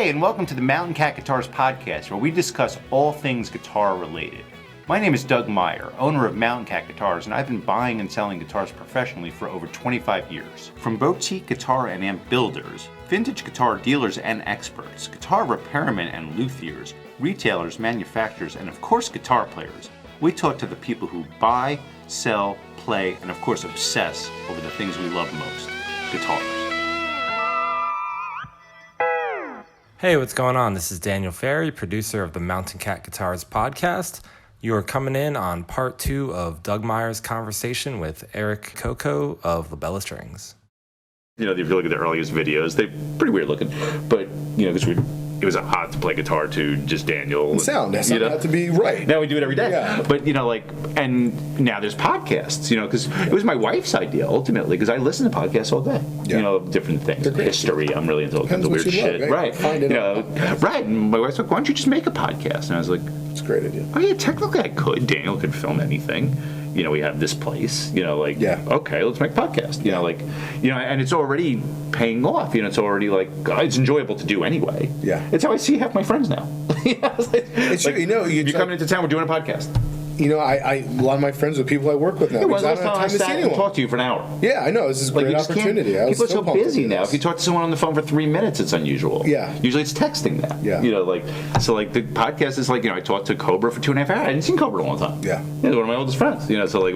Hey, and welcome to the Mountain Cat Guitars Podcast, where we discuss all things guitar related. My name is Doug Meyer, owner of Mountain Cat Guitars, and I've been buying and selling guitars professionally for over 25 years. From boutique guitar and amp builders, vintage guitar dealers and experts, guitar repairmen and luthiers, retailers, manufacturers, and of course guitar players, we talk to the people who buy, sell, play, and of course obsess over the things we love most, guitars. Hey, what's going on? This is Daniel Ferry, producer of the Mountain Cat Guitars Podcast. You are coming in on part 2 of Doug Meyer's conversation with Eric Cocco of Labella Strings. You know, if you look at the earliest videos, they're pretty weird looking, but, you know, because it was odd to play guitar to just Daniel. And sound has to be right. Now we do it every day. Yeah. But, you know, like, and now there's podcasts, you know, because it was my wife's idea, ultimately, because I listen to podcasts all day. Yeah. You know, different things. History, I'm really into all kinds of weird shit. Love, right. Find it right. And my wife's like, why don't you just make a podcast? And I was like, it's a great idea. Oh, yeah, technically I could. Daniel could film anything. You know, we have this place, you know, like, okay, let's make a podcast, you know, like, you know, and it's already paying off, you know, it's already like, it's enjoyable to do anyway. Yeah. It's how I see half my friends now. It's like, you know, you're coming into town, we're doing a podcast. You know, a lot of my friends are people I work with now. Yeah, because I don't have time to see anyone. Talk to you for an hour. Yeah, I know. This is a great opportunity. People are so busy now. If you talk to someone on the phone for 3 minutes, it's unusual. Yeah. Usually it's texting now. Yeah. You know, like, so like the podcast is like, you know, I talked to Cobra for 2.5 hours. I hadn't seen Cobra in a long time. Yeah. He was one of my oldest friends. You know, so like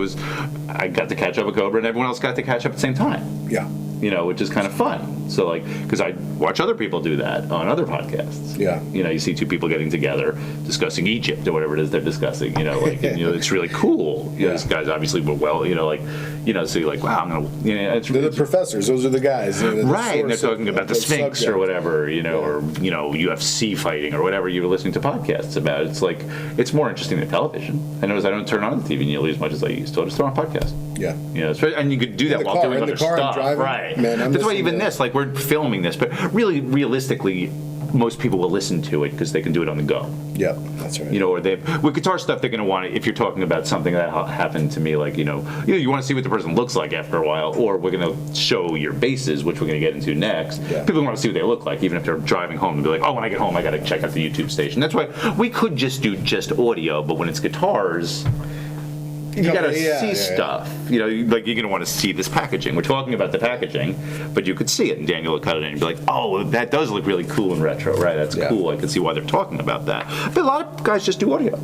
I got to catch up with Cobra, and everyone else got to catch up at the same time. Yeah. You know, which is kind of fun. So, like, because I watch other people do that on other podcasts. Yeah. You know, you see two people getting together discussing Egypt or whatever it is they're discussing. You know, like, and, you know, it's really cool. You know, these guys obviously were well. You know, like, you know, so you're like, wow, I'm gonna. You know, they're the professors. Those are the guys. You know, right. And they're talking about the Sphinx or whatever. You know, or you know, UFC fighting or whatever you were listening to podcasts about. It's like it's more interesting than television. I notice I don't turn on the TV nearly as much as I used to. I just throw on a podcast. Yeah. You know, and you could do that while doing other stuff. Right. Man, that's why even this, like, we're filming this, but really, realistically, most people will listen to it because they can do it on the go. Yep, that's right. You know, or with guitar stuff, they're going to want to, if you're talking about something that happened to me, like, you want to see what the person looks like after a while, or we're going to show your basses, which we're going to get into next. Yeah. People want to see what they look like, even if they're driving home, and be like, oh, when I get home, I got to check out the YouTube station. That's why we could just do just audio, but when it's guitars, you gotta see stuff. You know, like you're gonna want to see this packaging. We're talking about the packaging, but you could see it, and Daniel would cut it in and be like, "Oh, that does look really cool and retro, right? That's cool. I can see why they're talking about that." But a lot of guys just do audio.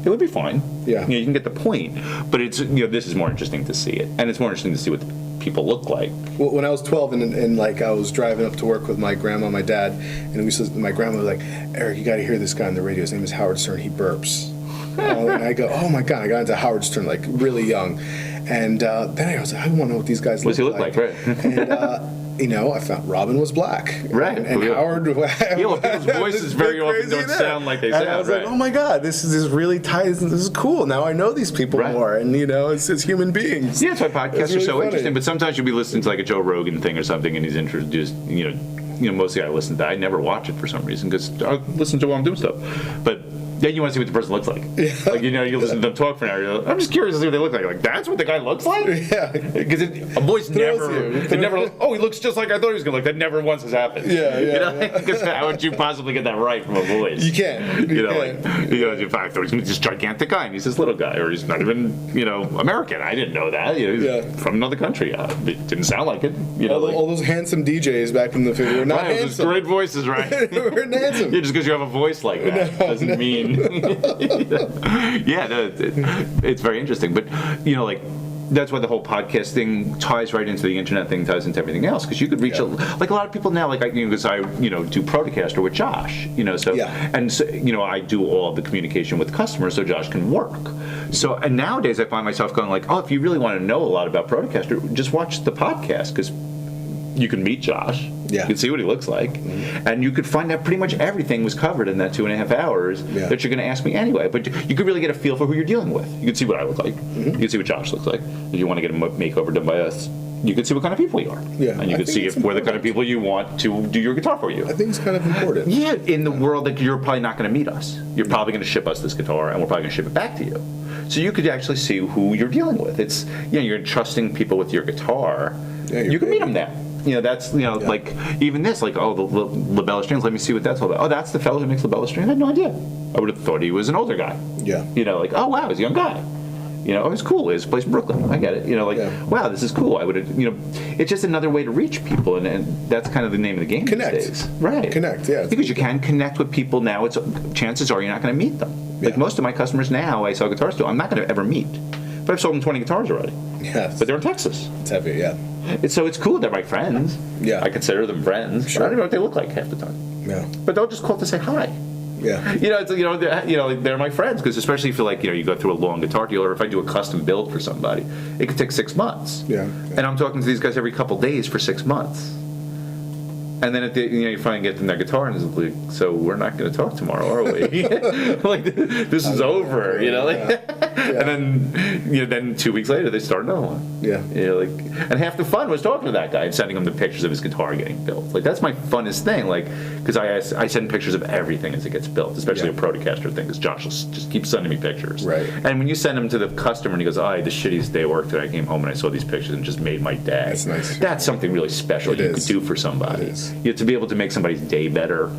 It would be fine. Yeah, you know, you can get the point. But it's this is more interesting to see it, and it's more interesting to see what the people look like. Well, when I was 12 and like I was driving up to work with my grandma and my dad, and my grandma was like, "Eric, you got to hear this guy on the radio. His name is Howard Stern. He burps." And I go, oh my God, I got into Howard Stern like really young. And then I was like, I want to know what these guys look like. What's he look like, right? And, you know, I found Robin was black. Right. And Howard... people's voices very often don't sound like they sound. And I was like, oh my God, this is really tight. This is cool. Now I know these people more. And, you know, it's human beings. Yeah, that's why podcasts are so interesting. But sometimes you'll be listening to like a Joe Rogan thing or something, and he's introduced, you know, mostly I listen to that. I never watch it for some reason because I listen to while I'm doing stuff. But then you want to see what the person looks like. Yeah. Like, you know, you listen to them talk for an hour. Like, I'm just curious to see what they look like. Like, that's what the guy looks like? Yeah. Because a voice never, he looks just like I thought he was going to look. That never once has happened. Yeah, you know? Because how would you possibly get that right from a voice? You can't. In fact, I thought he's this gigantic guy, and he's this little guy, or he's not even, you know, American. I didn't know that. You know, he's from another country. It didn't sound like it. You know, all those handsome DJs back in the 50s were not handsome. Those great voices, right? They weren't handsome. Yeah, just because you have a voice like that doesn't mean... it's very interesting, but you know, like that's why the whole podcast thing ties right into the internet thing, ties into everything else, because you could reach like a lot of people now, like because I do Protocaster with Josh, and so I do all the communication with customers so Josh can work. So and nowadays I find myself going like, oh, if you really want to know a lot about Protocaster, just watch the podcast because you can meet Josh. Yeah. You can see what he looks like. Mm-hmm. And you could find out pretty much everything was covered in that 2.5 hours that you're going to ask me anyway. But you could really get a feel for who you're dealing with. You can see what I look like. Mm-hmm. You can see what Josh looks like. If you want to get a makeover done by us, you can see what kind of people we are. Yeah. And you can see if we're the kind of people you want to do your guitar for you. I think it's kind of important. Yeah, in the world that you're probably not going to meet us. You're probably going to ship us this guitar, and we're probably going to ship it back to you. So you could actually see who you're dealing with. It's, you're trusting people with your guitar. Yeah, you can meet them now. You know, that's, you know, like, even this, like, oh, the labella strings, let me see what that's all about. Oh, that's the fellow who makes labella strings? I had no idea. I would have thought he was an older guy. Yeah. You know, like, oh, wow, he's a young guy. You know, oh, it's cool. It's a place in Brooklyn. I get it. You know, like, wow, this is cool. I would have, you know, it's just another way to reach people, and that's kind of the name of the game Connect. these days. Right. Connect, yeah. Because you can connect with people now. It's chances are you're not going to meet them. Like, most of my customers now I sell guitars to, I'm not going to ever meet. But I've sold them 20 guitars already. Yes. But they're in Texas. It's heavy, yeah. So it's cool. They're my friends. Yeah. I consider them friends. Sure. I don't even know what they look like half the time. Yeah. But they'll just call to say hi. Yeah. You know, it's, they're my friends, because especially if you go through a long guitar deal, or if I do a custom build for somebody, it could take 6 months. Yeah. And I'm talking to these guys every couple days for 6 months. And then you finally get them their guitar, and it's like, so we're not going to talk tomorrow, are we? Like, this is over, you know? Like, and then, then 2 weeks later, they start another one. Yeah. You know, like, and half the fun was talking to that guy and sending him the pictures of his guitar getting built. Like, that's my funnest thing, like, because I send pictures of everything as it gets built, especially a Protocaster thing, because Josh will just keep sending me pictures. Right. And when you send them to the customer and he goes, oh, I had the shittiest day of work today. I came home and I saw these pictures and it just made my day. That's nice. That's something really special you could do for somebody. It is. To be able to make somebody's day better,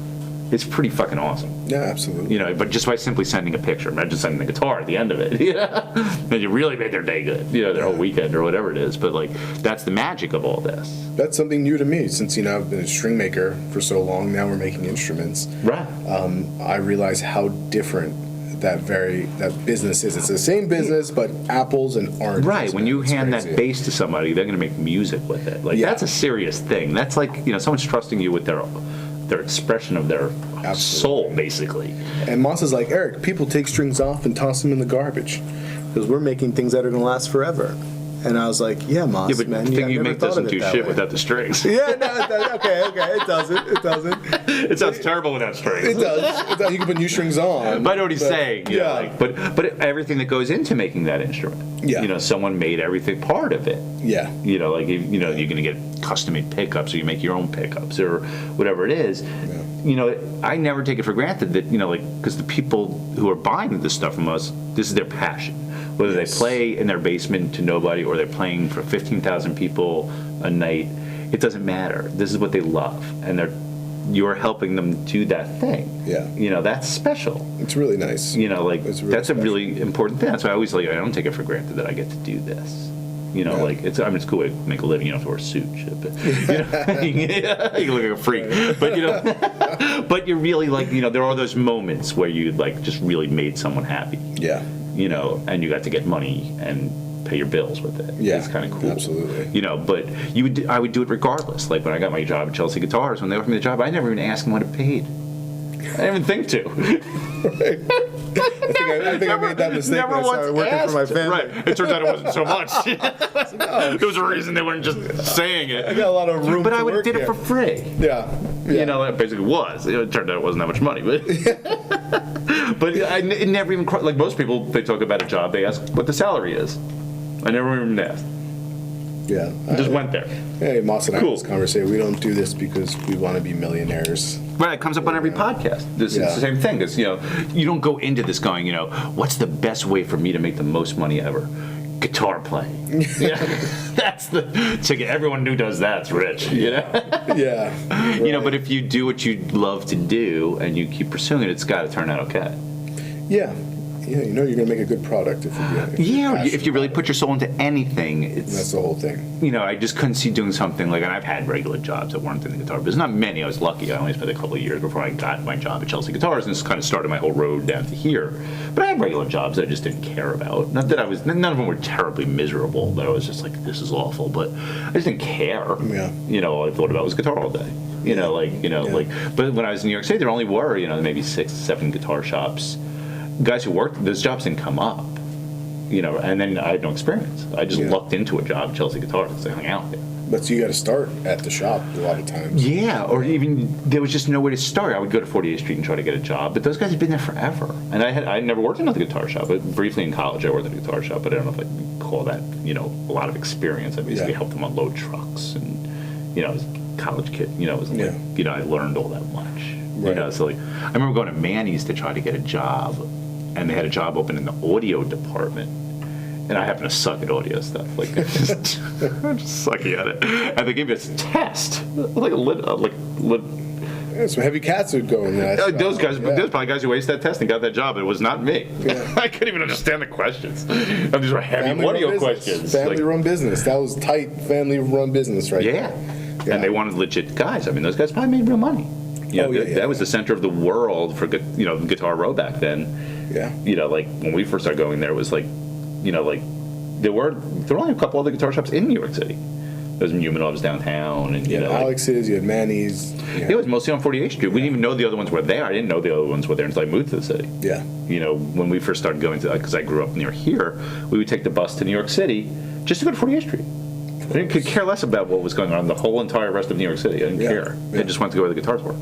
it's pretty fucking awesome. Yeah, absolutely. You know, but just by simply sending a picture, imagine sending the guitar at the end of it. Yeah, and you really made their day good. You know, their whole weekend or whatever it is. But like, that's the magic of all this. That's something new to me, since I've been a string maker for so long. Now we're making instruments. Right. I realize how different that business is. It's the same business, but apples and oranges. Right. When you hand crazy. that bass to somebody, they're going to make music with it. Like, that's a serious thing. That's like, someone's trusting you with their expression of their soul, basically. And Moss is like, Eric, people take strings off and toss them in the garbage because we're making things that are going to last forever. And I was like, yeah, Moss, Yeah, but man. the thing you never make thought doesn't of do it that shit way. without the strings. Yeah, no, okay, it doesn't. It sounds terrible without strings. It does. You can put new strings on. But I know what he's saying. Yeah. But everything that goes into making that instrument. Yeah. Someone made everything part of it. Yeah. You're going to get custom-made pickups, or you make your own pickups, or whatever it is. Yeah. I never take it for granted that, because the people who are buying this stuff from us, this is their passion. Whether they play in their basement to nobody or they're playing for 15,000 people a night, it doesn't matter. This is what they love, and you're helping them do that thing. Yeah. That's special. It's really nice. It's really that's a really important thing. That's why I always I don't take it for granted that I get to do this. It's cool to make a living. You don't have to wear a suit, shit, but you can look like a freak. But but you're really there are those moments where you just really made someone happy. Yeah. And you got to get money and pay your bills with it. Yeah, it's kind of cool. Absolutely. But I would do it regardless. Like when I got my job at Chelsea Guitars, when they offered me the job, I never even asked them what it paid. I didn't even think to. Right. I think I made that mistake when I started working for my family. Right. It turns out it wasn't so much. There was a reason they weren't just saying it. I got a lot of room. But to I would work did here. it for free. Yeah. It basically was. It turned out it wasn't that much money, but but it never even like most people. They talk about a job, they ask what the salary is. I never even asked. Yeah. Just went there. Hey, Moss and I Cool. had this conversation. We don't do this because we want to be millionaires. Right, it comes up on every podcast. It's the same thing, because you don't go into this going, what's the best way for me to make the most money ever? Guitar playing. That's the ticket. Everyone who does that's rich. Yeah. Right. But if you do what you love to do and you keep pursuing it, it's got to turn out okay. Yeah. Yeah, you're going to make a good product if If you really put your soul into anything, that's the whole thing. I just couldn't see doing something and I've had regular jobs that weren't in the guitar business. Not many. I was lucky. I only spent a couple of years before I got my job at Chelsea Guitars, and this kind of started my whole road down to here. But I had regular jobs that I just didn't care about. Not that none of them were terribly miserable, that I was just like, this is awful, but I just didn't care. Yeah. All I thought about was guitar all day. But when I was in New York City, there only were, maybe 6, 7 guitar shops. Guys who worked, those jobs didn't come up, and then I had no experience. I just lucked into a job at Chelsea Guitars. I hung out there. But so you got to start at the shop a lot of times. Yeah, or even there was just no way to start. I would go to 48th Street and try to get a job, but those guys had been there forever. And I never worked in another guitar shop. But briefly in college, I worked in a guitar shop, but I don't know if I'd call that a lot of experience. I basically helped them unload trucks, and I was a college kid. It wasn't like I learned all that much. Right. So I remember going to Manny's to try to get a job. And they had a job open in the audio department. And I happen to suck at audio stuff. Like, I'm just sucky at it. And they gave me a test, like a Yeah, some heavy cats would go in that. those guys, there's probably guys who aced that test and got that job. It was not me. Yeah. I couldn't even understand the questions. And these were heavy audio questions. Family-run business. That was tight family-run business right there. And they wanted legit guys. I mean, those guys probably made real money. That was the center of the world for Guitar Row back then. Yeah. Like when we first started going there, it was like, there were only a couple other guitar shops in New York City. There was Umanov's downtown, and Alex's, you had Manny's. Yeah. It was mostly on 48th Street. We didn't even know the other ones were there. I didn't know the other ones were there until I moved to the city. Yeah. When we first started going to, because I grew up near here, we would take the bus to New York City just to go to 48th Street. I could care less about what was going on in the whole entire rest of New York City. I didn't care. Yeah. I just wanted to go where the guitars were.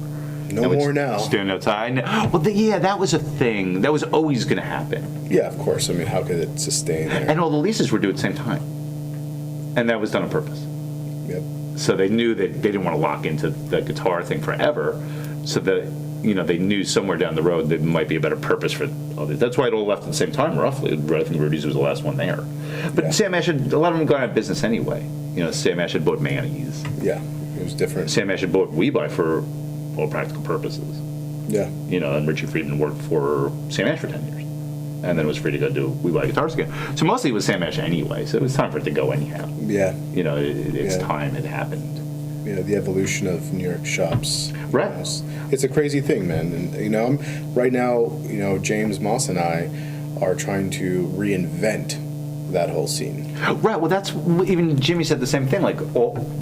No more now. Stand outside. Well, that was a thing. That was always going to happen. Yeah, of course. I mean, how could it sustain there? And all the leases were due at the same time. And that was done on purpose. Yep. So they knew that they didn't want to lock into the guitar thing forever. So that, they knew somewhere down the road there might be a better purpose for all this. That's why it all left at the same time, roughly. I think Rudy's was the last one there. But Sam Ash a lot of them got out of business anyway. Sam Ash had bought Manny's. Yeah, it was different. Sam Ash had bought We Buy for all practical purposes. Yeah. And Richie Friedman worked for Sam Ash for 10 years. And then was free to go do We Buy Guitars again. So mostly it was Sam Ash anyway, so it was time for it to go anyhow. Yeah. It's time, it happened. The evolution of New York shops. Right. It's a crazy thing, man. And, I'm right now, James Moss and I are trying to reinvent that whole scene. Right. Well, that's even Jimmy said the same thing. Like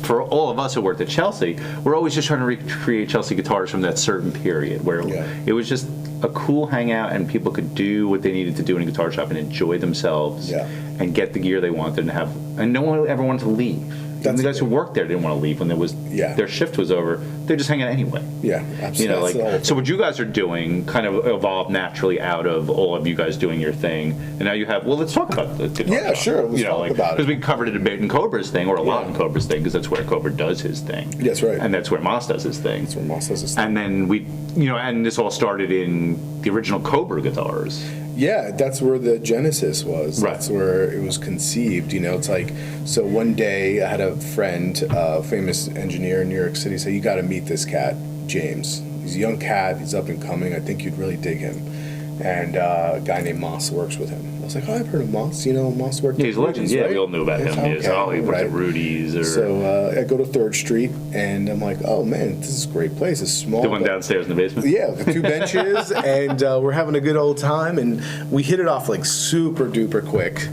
for all of us who worked at Chelsea, we're always just trying to recreate Chelsea guitars from that certain period where it was just a cool hangout and people could do what they needed to do in a guitar shop and enjoy themselves and get the gear they wanted and no one ever wanted to leave. Even the guys who worked there didn't want to leave when their shift was over. They're just hanging out anyway. Yeah, absolutely. So what you guys are doing kind of evolved naturally out of all of you guys doing your thing, and now you have. Well, let's talk about the guitar shop. Sure. Let's talk about it because we covered it a bit in Cobra's thing, or a lot in Cobra's thing, because that's where Cobra does his thing. That's right. And that's where Moss does his thing. That's where Moss does his thing. And then we, and this all started in the original Cobra guitars. Yeah, that's where the genesis was. Right. That's where it was conceived. It's like, so one day I had a friend, a famous engineer in New York City, say, you got to meet this cat, James. He's a young cat. He's up and coming. I think you'd really dig him. And a guy named Moss works with him. I was like, I've heard of Moss. Moss worked he's at a legend. Rudy's, Yeah, right? we all knew about him. He worked at Rudy's. So I go to 3rd Street, and I'm like, oh, man, this is a great place. It's small. The one downstairs in the basement? Yeah, the 2 benches, and we're having a good old time, and we hit it off like super duper quick.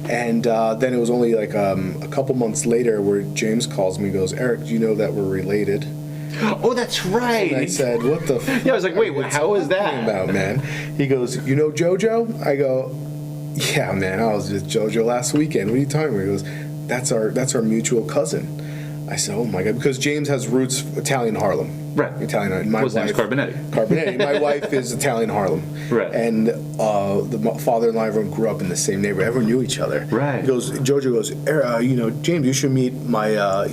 And then it was only like a couple months later where James calls me and goes, Eric, do you know that we're related? Oh, that's right. And I said, what the f*** I was like, wait, how is that? about, man? He goes, you know JoJo? I go, yeah, man, I was with JoJo last weekend. What are you talking about? He goes, that's our mutual cousin. I said, oh my God, because James has roots Italian Harlem. Right. Italian. My His name's Carbonetti. Carbonetti. My wife is Italian Harlem. Right. And the father-in-law, everyone grew up in the same neighborhood. Everyone knew each other. Right. JoJo goes, James, you should meet my,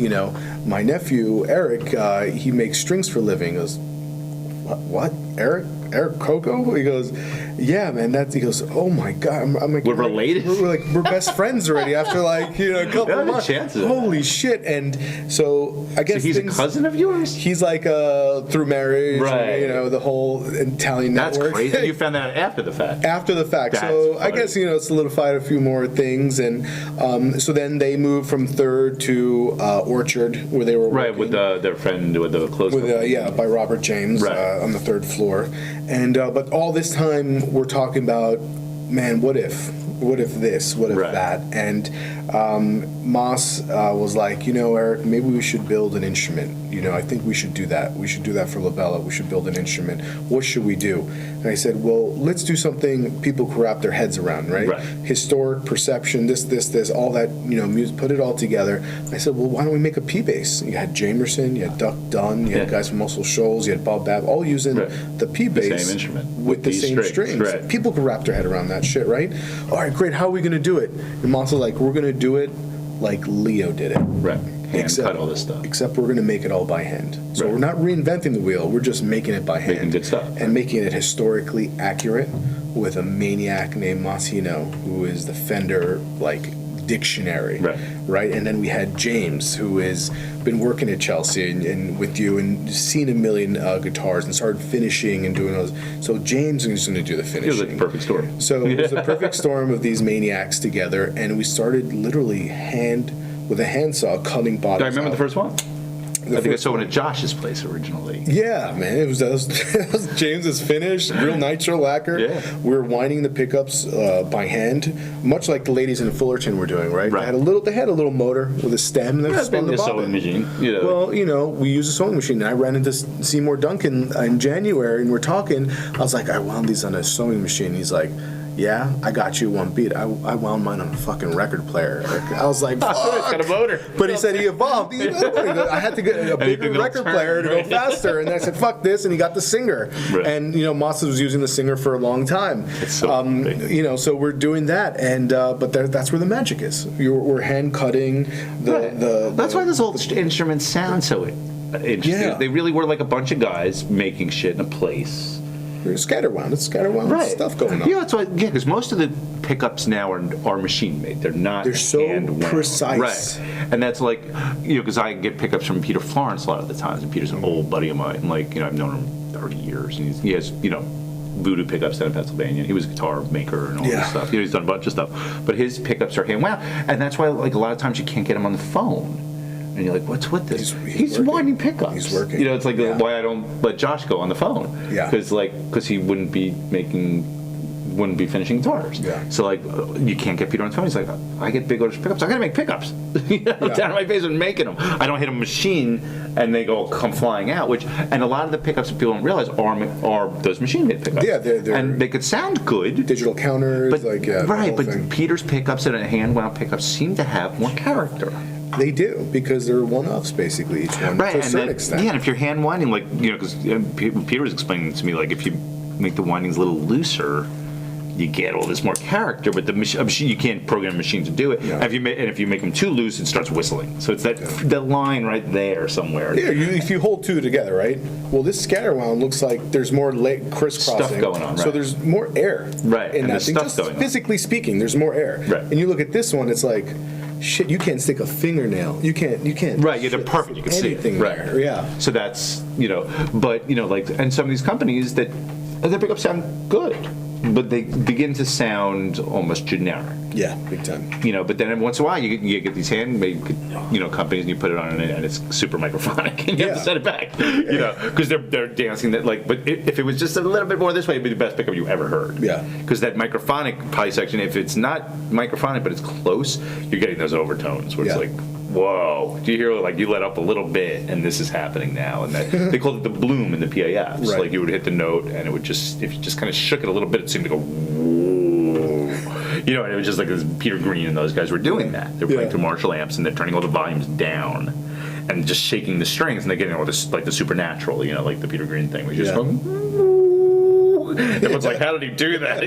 my nephew, Eric. He makes strings for a living. He goes, what? Eric Cocco? He goes, yeah, man. He goes, oh my God. I'm like, we're related. We're best friends already after a couple of months. Holy shit! And so I guess so he's a cousin of yours. He's like through marriage, right? And, the whole Italian network. That's crazy. You found that out after the fact. After the fact. That's so funny. I guess it solidified a few more things, and so then they moved from 3rd to Orchard, where they were right working. with their friend with the clothes. By Robert James on the 3rd floor, and but all this time we're talking about, man, what if this, what if that, and Moss was like, Eric, maybe we should build an instrument. I think we should do that. We should do that for Labella. We should build an instrument. What should we do? And I said, well, let's do something people can wrap their heads around, right? Historic perception, this, all that, music, put it all together. I said, well, why don't we make a P-bass? You had Jamerson, you had Duck Dunn, you had guys from Muscle Shoals, you had Bob Babb, all using the P-bass. The same instrument. With the same strings. Right. People can wrap their head around that shit, right? All right, great. How are we going to do it? And Moss was like, we're going to do it like Leo did it. Right. hand cut all this stuff. Except we're going to make it all by hand. So we're not reinventing the wheel. We're just making it by hand. Making good stuff. And making it historically accurate with a maniac named Massino, who is the Fender, dictionary. Right? And then we had James, who has been working at Chelsea and with you and seen a million guitars and started finishing and doing those. So James is going to do the finishing. It was like a perfect storm. So it was a perfect storm of these maniacs together, and we started literally with a handsaw cutting bottoms. I remember out. the first one. I think I saw one at Josh's place originally. Yeah, man. It was James's finish, real nitro lacquer. Yeah. We were winding the pickups by hand, much like the ladies in Fullerton were doing, right? They had a little motor with a stem that spun the bobbin. Sewing machine. Well, we use a sewing machine. And I ran into Seymour Duncan in January, and we're talking. I was like, I wound these on a sewing machine. He's like, yeah, I got you one beat. I wound mine on a fucking record player. I was like, fuck. It's got a motor. But he said he evolved. I had to get a bigger record player to go faster. And I said, fuck this. And he got the Singer. Right. And, Massa was using the Singer for a long time. It's so so we're doing that. And but that's where the magic is. We're hand cutting That's why those old instruments sound so interesting. Yeah. They really were like a bunch of guys making shit in a place. Scatterwound. It's scatterwound stuff going on. Yeah, that's why. Yeah, because most of the pickups now are machine made. They're not. They're so hand-wound. precise. Right, and that's like because I get pickups from Peter Florence a lot of the times, and Peter's an old buddy of mine. And I've known him 30 years, and he has Voodoo pickups down in Pennsylvania. He was a guitar maker and all this stuff. He's done a bunch of stuff, but his pickups are hand wound, and that's why a lot of times you can't get him on the phone. And you're like, what's with this? He's winding pickups. He's working. It's like why I don't let Josh go on the phone. Yeah. Because he wouldn't be finishing guitars. Yeah. So you can't get Peter on the phone. He's like, I get big orders for pickups. I gotta make pickups. Down in my basement making them. I don't hit a machine and they come flying out. And a lot of the pickups that people don't realize are those machine-made pickups. Yeah, they're and they could sound good. Digital counters, but Peter's pickups and hand-wound pickups seem to have more character. They do, because they're one-offs, basically, each one, to a certain extent. Yeah, and if you're hand winding, because Peter was explaining to me, if you make the windings a little looser, you get all this more character, but the machine, you can't program a machine to do it. Yeah. And if you make them too loose, it starts whistling. So it's that line right there somewhere. Yeah, if you hold two together, right? Well, this scatterwound looks like there's more crisscrossing. Stuff going on, right. So there's more air. Right, in and that there's thing. stuff Just going on. physically speaking, there's more air. Right. And you look at this one, it's like, shit, you can't stick a fingernail. You can't. Right, they're perfect. You can see anything it. Right. there. Yeah. So that's and some of these companies their pickups sound good, but they begin to sound almost generic. Yeah, big time. But then every once in a while you get these handmade, companies, and you put it on and it's super microphonic, and you have to set it back, because they're dancing that But if it was just a little bit more this way, it'd be the best pickup you ever heard. Yeah. Because that microphonic poly section, if it's not microphonic but it's close, you're getting those overtones where it's like, whoa, do you hear you let up a little bit and this is happening now, and they called it the bloom in the PAFs. Right. You would hit the note and it would just, if you just kind of shook it a little bit, it seemed to go whoa. And it was just like this Peter Green and those guys were doing that. They're playing through Marshall amps and they're turning all the volumes down and just shaking the strings, and they're getting all this the supernatural, like the Peter Green thing. We just go. Everyone's like, how did he do that?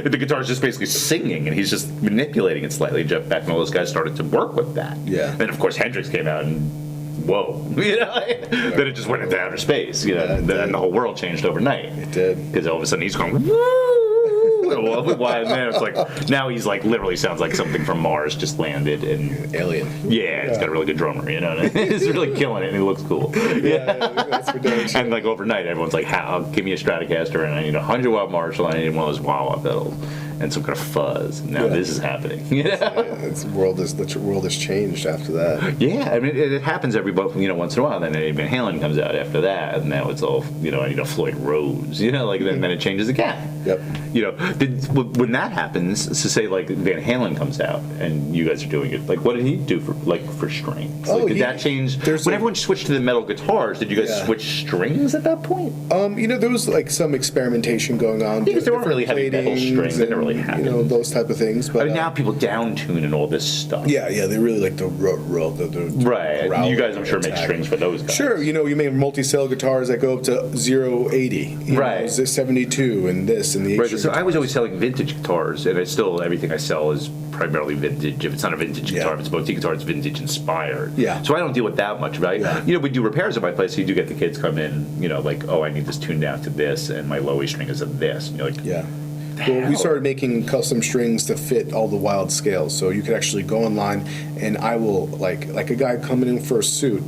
The guitar's just basically singing, and he's just manipulating it slightly. Jeff Beck and all those guys started to work with that. Yeah. And of course, Hendrix came out and whoa, then it just went into outer space, and the whole world changed overnight. It did. Because all of a sudden he's going, woo! And then it's now he's literally sounds like something from Mars just landed, and alien. Yeah, he's got a really good drummer, he's really killing it, and he looks cool. That's for damn sure. And overnight, everyone's like, "How? Give me a Stratocaster, and I need a 100-watt Marshall, and I need one of those wah-wah pedals, and some kind of fuzz." Now this is happening. The world has changed after that. Yeah, I mean it happens once in a while. Then Eddie Van Halen comes out after that, and now it's all I need a Floyd Rose. Then it changes again. Yep. When that happens, so say Van Halen comes out and you guys are doing it, what did he do for strings? Did that change? When everyone switched to the metal guitars, did you guys switch strings at that point? There was some experimentation going on. Because there weren't really heavy metal strings. They never really happens. You know, those type of things. But I mean, now people down tune and all this stuff. Yeah, they really like the right. You guys, I'm sure, make strings for those guys. Sure, you make multi-cell guitars that go up to 080. Right. 72 and this and the. Right. So I was always selling vintage guitars, and everything I sell is primarily vintage. If it's not a vintage guitar, if it's a boutique guitar, it's vintage inspired. Yeah. So I don't deal with that much, right? Yeah. We do repairs at my place, so you do get the kids come in, like, oh, I need this tuned down to this, and my low A string is of this. And you're like, yeah. Well, we started making custom strings to fit all the wild scales, so you could actually go online, and I will like a guy coming in for a suit.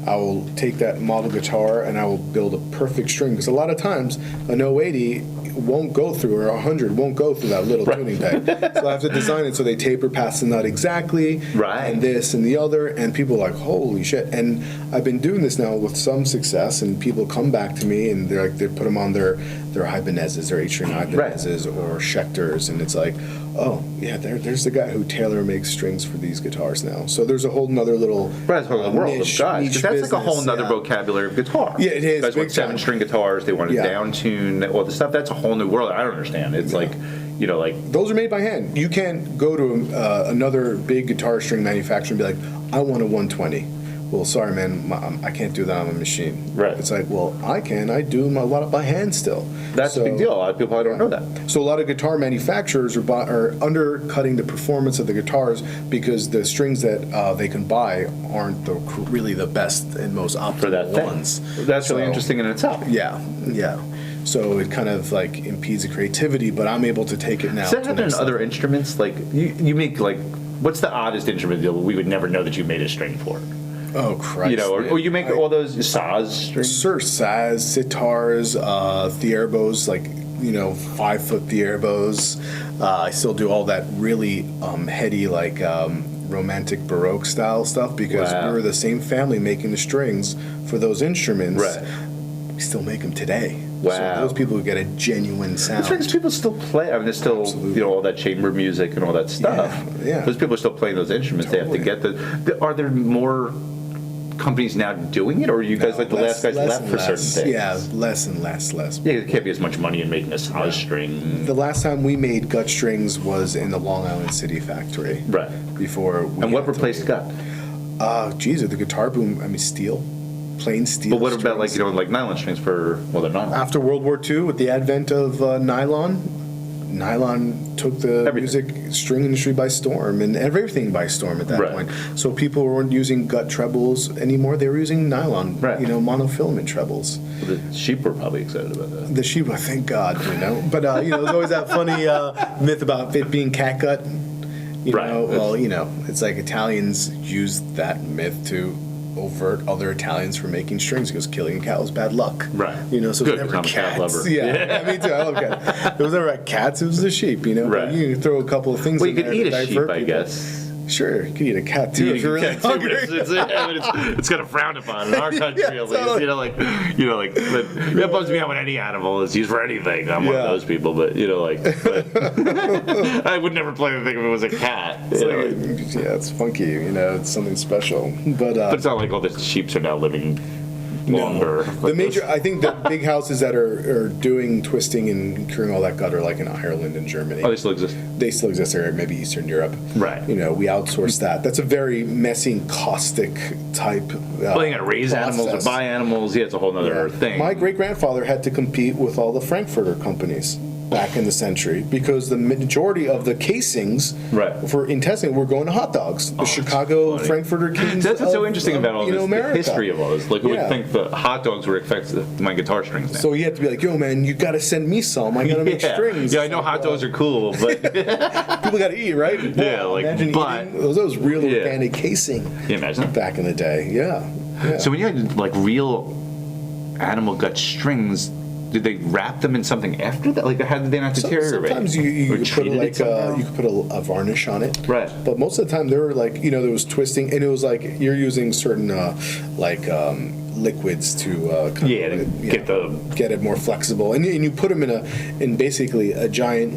I will take that model guitar and I will build a perfect string, because a lot of times an 080 won't go through, or 100 won't go through that little tuning peg. So I have to design it so they taper past the nut exactly, and this and the other, and people are like, holy shit. And I've been doing this now with some success, and people come back to me and they're like, they put them on their Ibanez's, their H-string Ibanez's or Schecters, and it's like, oh yeah, there's the guy who tailor makes strings for these guitars now. So there's a whole nother little world of guys, because that's like a whole nother vocabulary of guitar. Yeah, it is. Guys want 7-string guitars, they want to down tune all the stuff. That's a whole new world. I don't understand. It's like those are made by hand. You can't go to another big guitar string manufacturer and be like, I want a 120. Well, sorry, man, I can't do that on a machine. Right. It's like, well, I can. I do a lot by hand still. That's a big deal. A lot of people probably don't know that. So a lot of guitar manufacturers are undercutting the performance of the guitars because the strings that they can buy aren't really the best and most optimal ones. That's really interesting in itself. Yeah. So it kind of like impedes the creativity, but I'm able to take it now. Does that happen in other instruments? Like you make what's the oddest instrument that we would never know that you made a string for? Oh Christ! Or you make all those saz strings. Sure, saz, sitars, therbos, 5-foot therbos. I still do all that really heady, romantic Baroque style stuff because we were the same family making the strings for those instruments. Right. We still make them today. Wow. So those people get a genuine sound. The strings people still play. I mean, there's still all that chamber music and all that stuff. Yeah. Those people are still playing those instruments. Totally. They have to get Are there more companies now doing it, or are you guys the last guys left for certain things? Yeah, less and less. Yeah, there can't be as much money in making a saz string. The last time we made gut strings was in the Long Island City factory. Right. Before we And what replaced gut? The guitar boom. I mean, steel. Plain steel. But what about like nylon strings for they're nylon? After World War II, with the advent of nylon took the music string industry by storm and everything by storm at that point. So people weren't using gut trebles anymore; they were using nylon, monofilament trebles. Well, the sheep were probably excited about that. The sheep, thank God, But there's always that funny myth about it being catgut. It's like Italians use that myth to overt other Italians for making strings because killing a cat was bad luck. Right. So it was never cats. Lover. Yeah, me too. I love cats. It was never cats. It was the sheep. Right. But you can throw a couple of things. Well, in you could there eat to a sheep, divert I people. guess. Sure, you could eat a cat too if you're really hungry. It's kind of frowned upon in our country, at least. Totally. That bums me out when any animal is used for anything. I'm one of those people, but I would never play the thing if it was a cat. It's funky. It's something special. But it's not like all the sheep are now living longer. No. I think the big houses that are doing twisting and curing all that gut are like in Ireland and Germany. Oh, they still exist? They still exist there, maybe Eastern Europe. Right. We outsource that. That's a very messy and caustic type well, you got to raise animals or buy animals. Yeah, it's a whole other thing. My great-grandfather had to compete with all the Frankfurter companies back in the century because the majority of the casings for intestine were going to hot dogs. The Chicago Frankfurter Kings. That's what's so interesting about all this, America. The history of all this. Like, who would think the hot dogs were affected my guitar strings now? So you have to be like, yo, man, you got to send me some. I got to make strings. Yeah, I know hot dogs are cool, but people got to eat, right? Yeah, imagine eating those real organic casing. Can you imagine? Back in the day, yeah. So when you had real animal gut strings, did they wrap them in something after that? Like, how did they not deteriorate? Sometimes you could put a varnish on it. Right. But most of the time, they were there was twisting, and it was like you're using certain liquids to get it more flexible, and you put them in basically a giant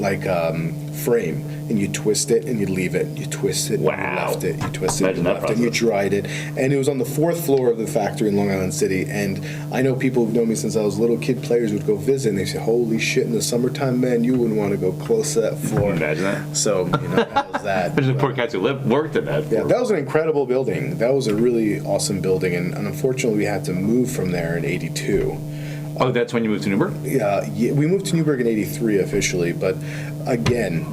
frame, and you twist it and you leave it. You twist it and you left it. You twist it and you left it. And you dried it. And it was on the 4th floor of the factory in Long Island City. And I know people who've known me since I was a little kid. Players would go visit, and they say, "Holy shit! In the summertime, man, you wouldn't want to go close to that floor." Imagine that. So that was that. There's the poor cats who worked in that. Yeah, that was an incredible building. That was a really awesome building, and unfortunately, we had to move from there in '82. Oh, that's when you moved to Newburgh? Yeah, we moved to Newburgh in '83 officially, but again,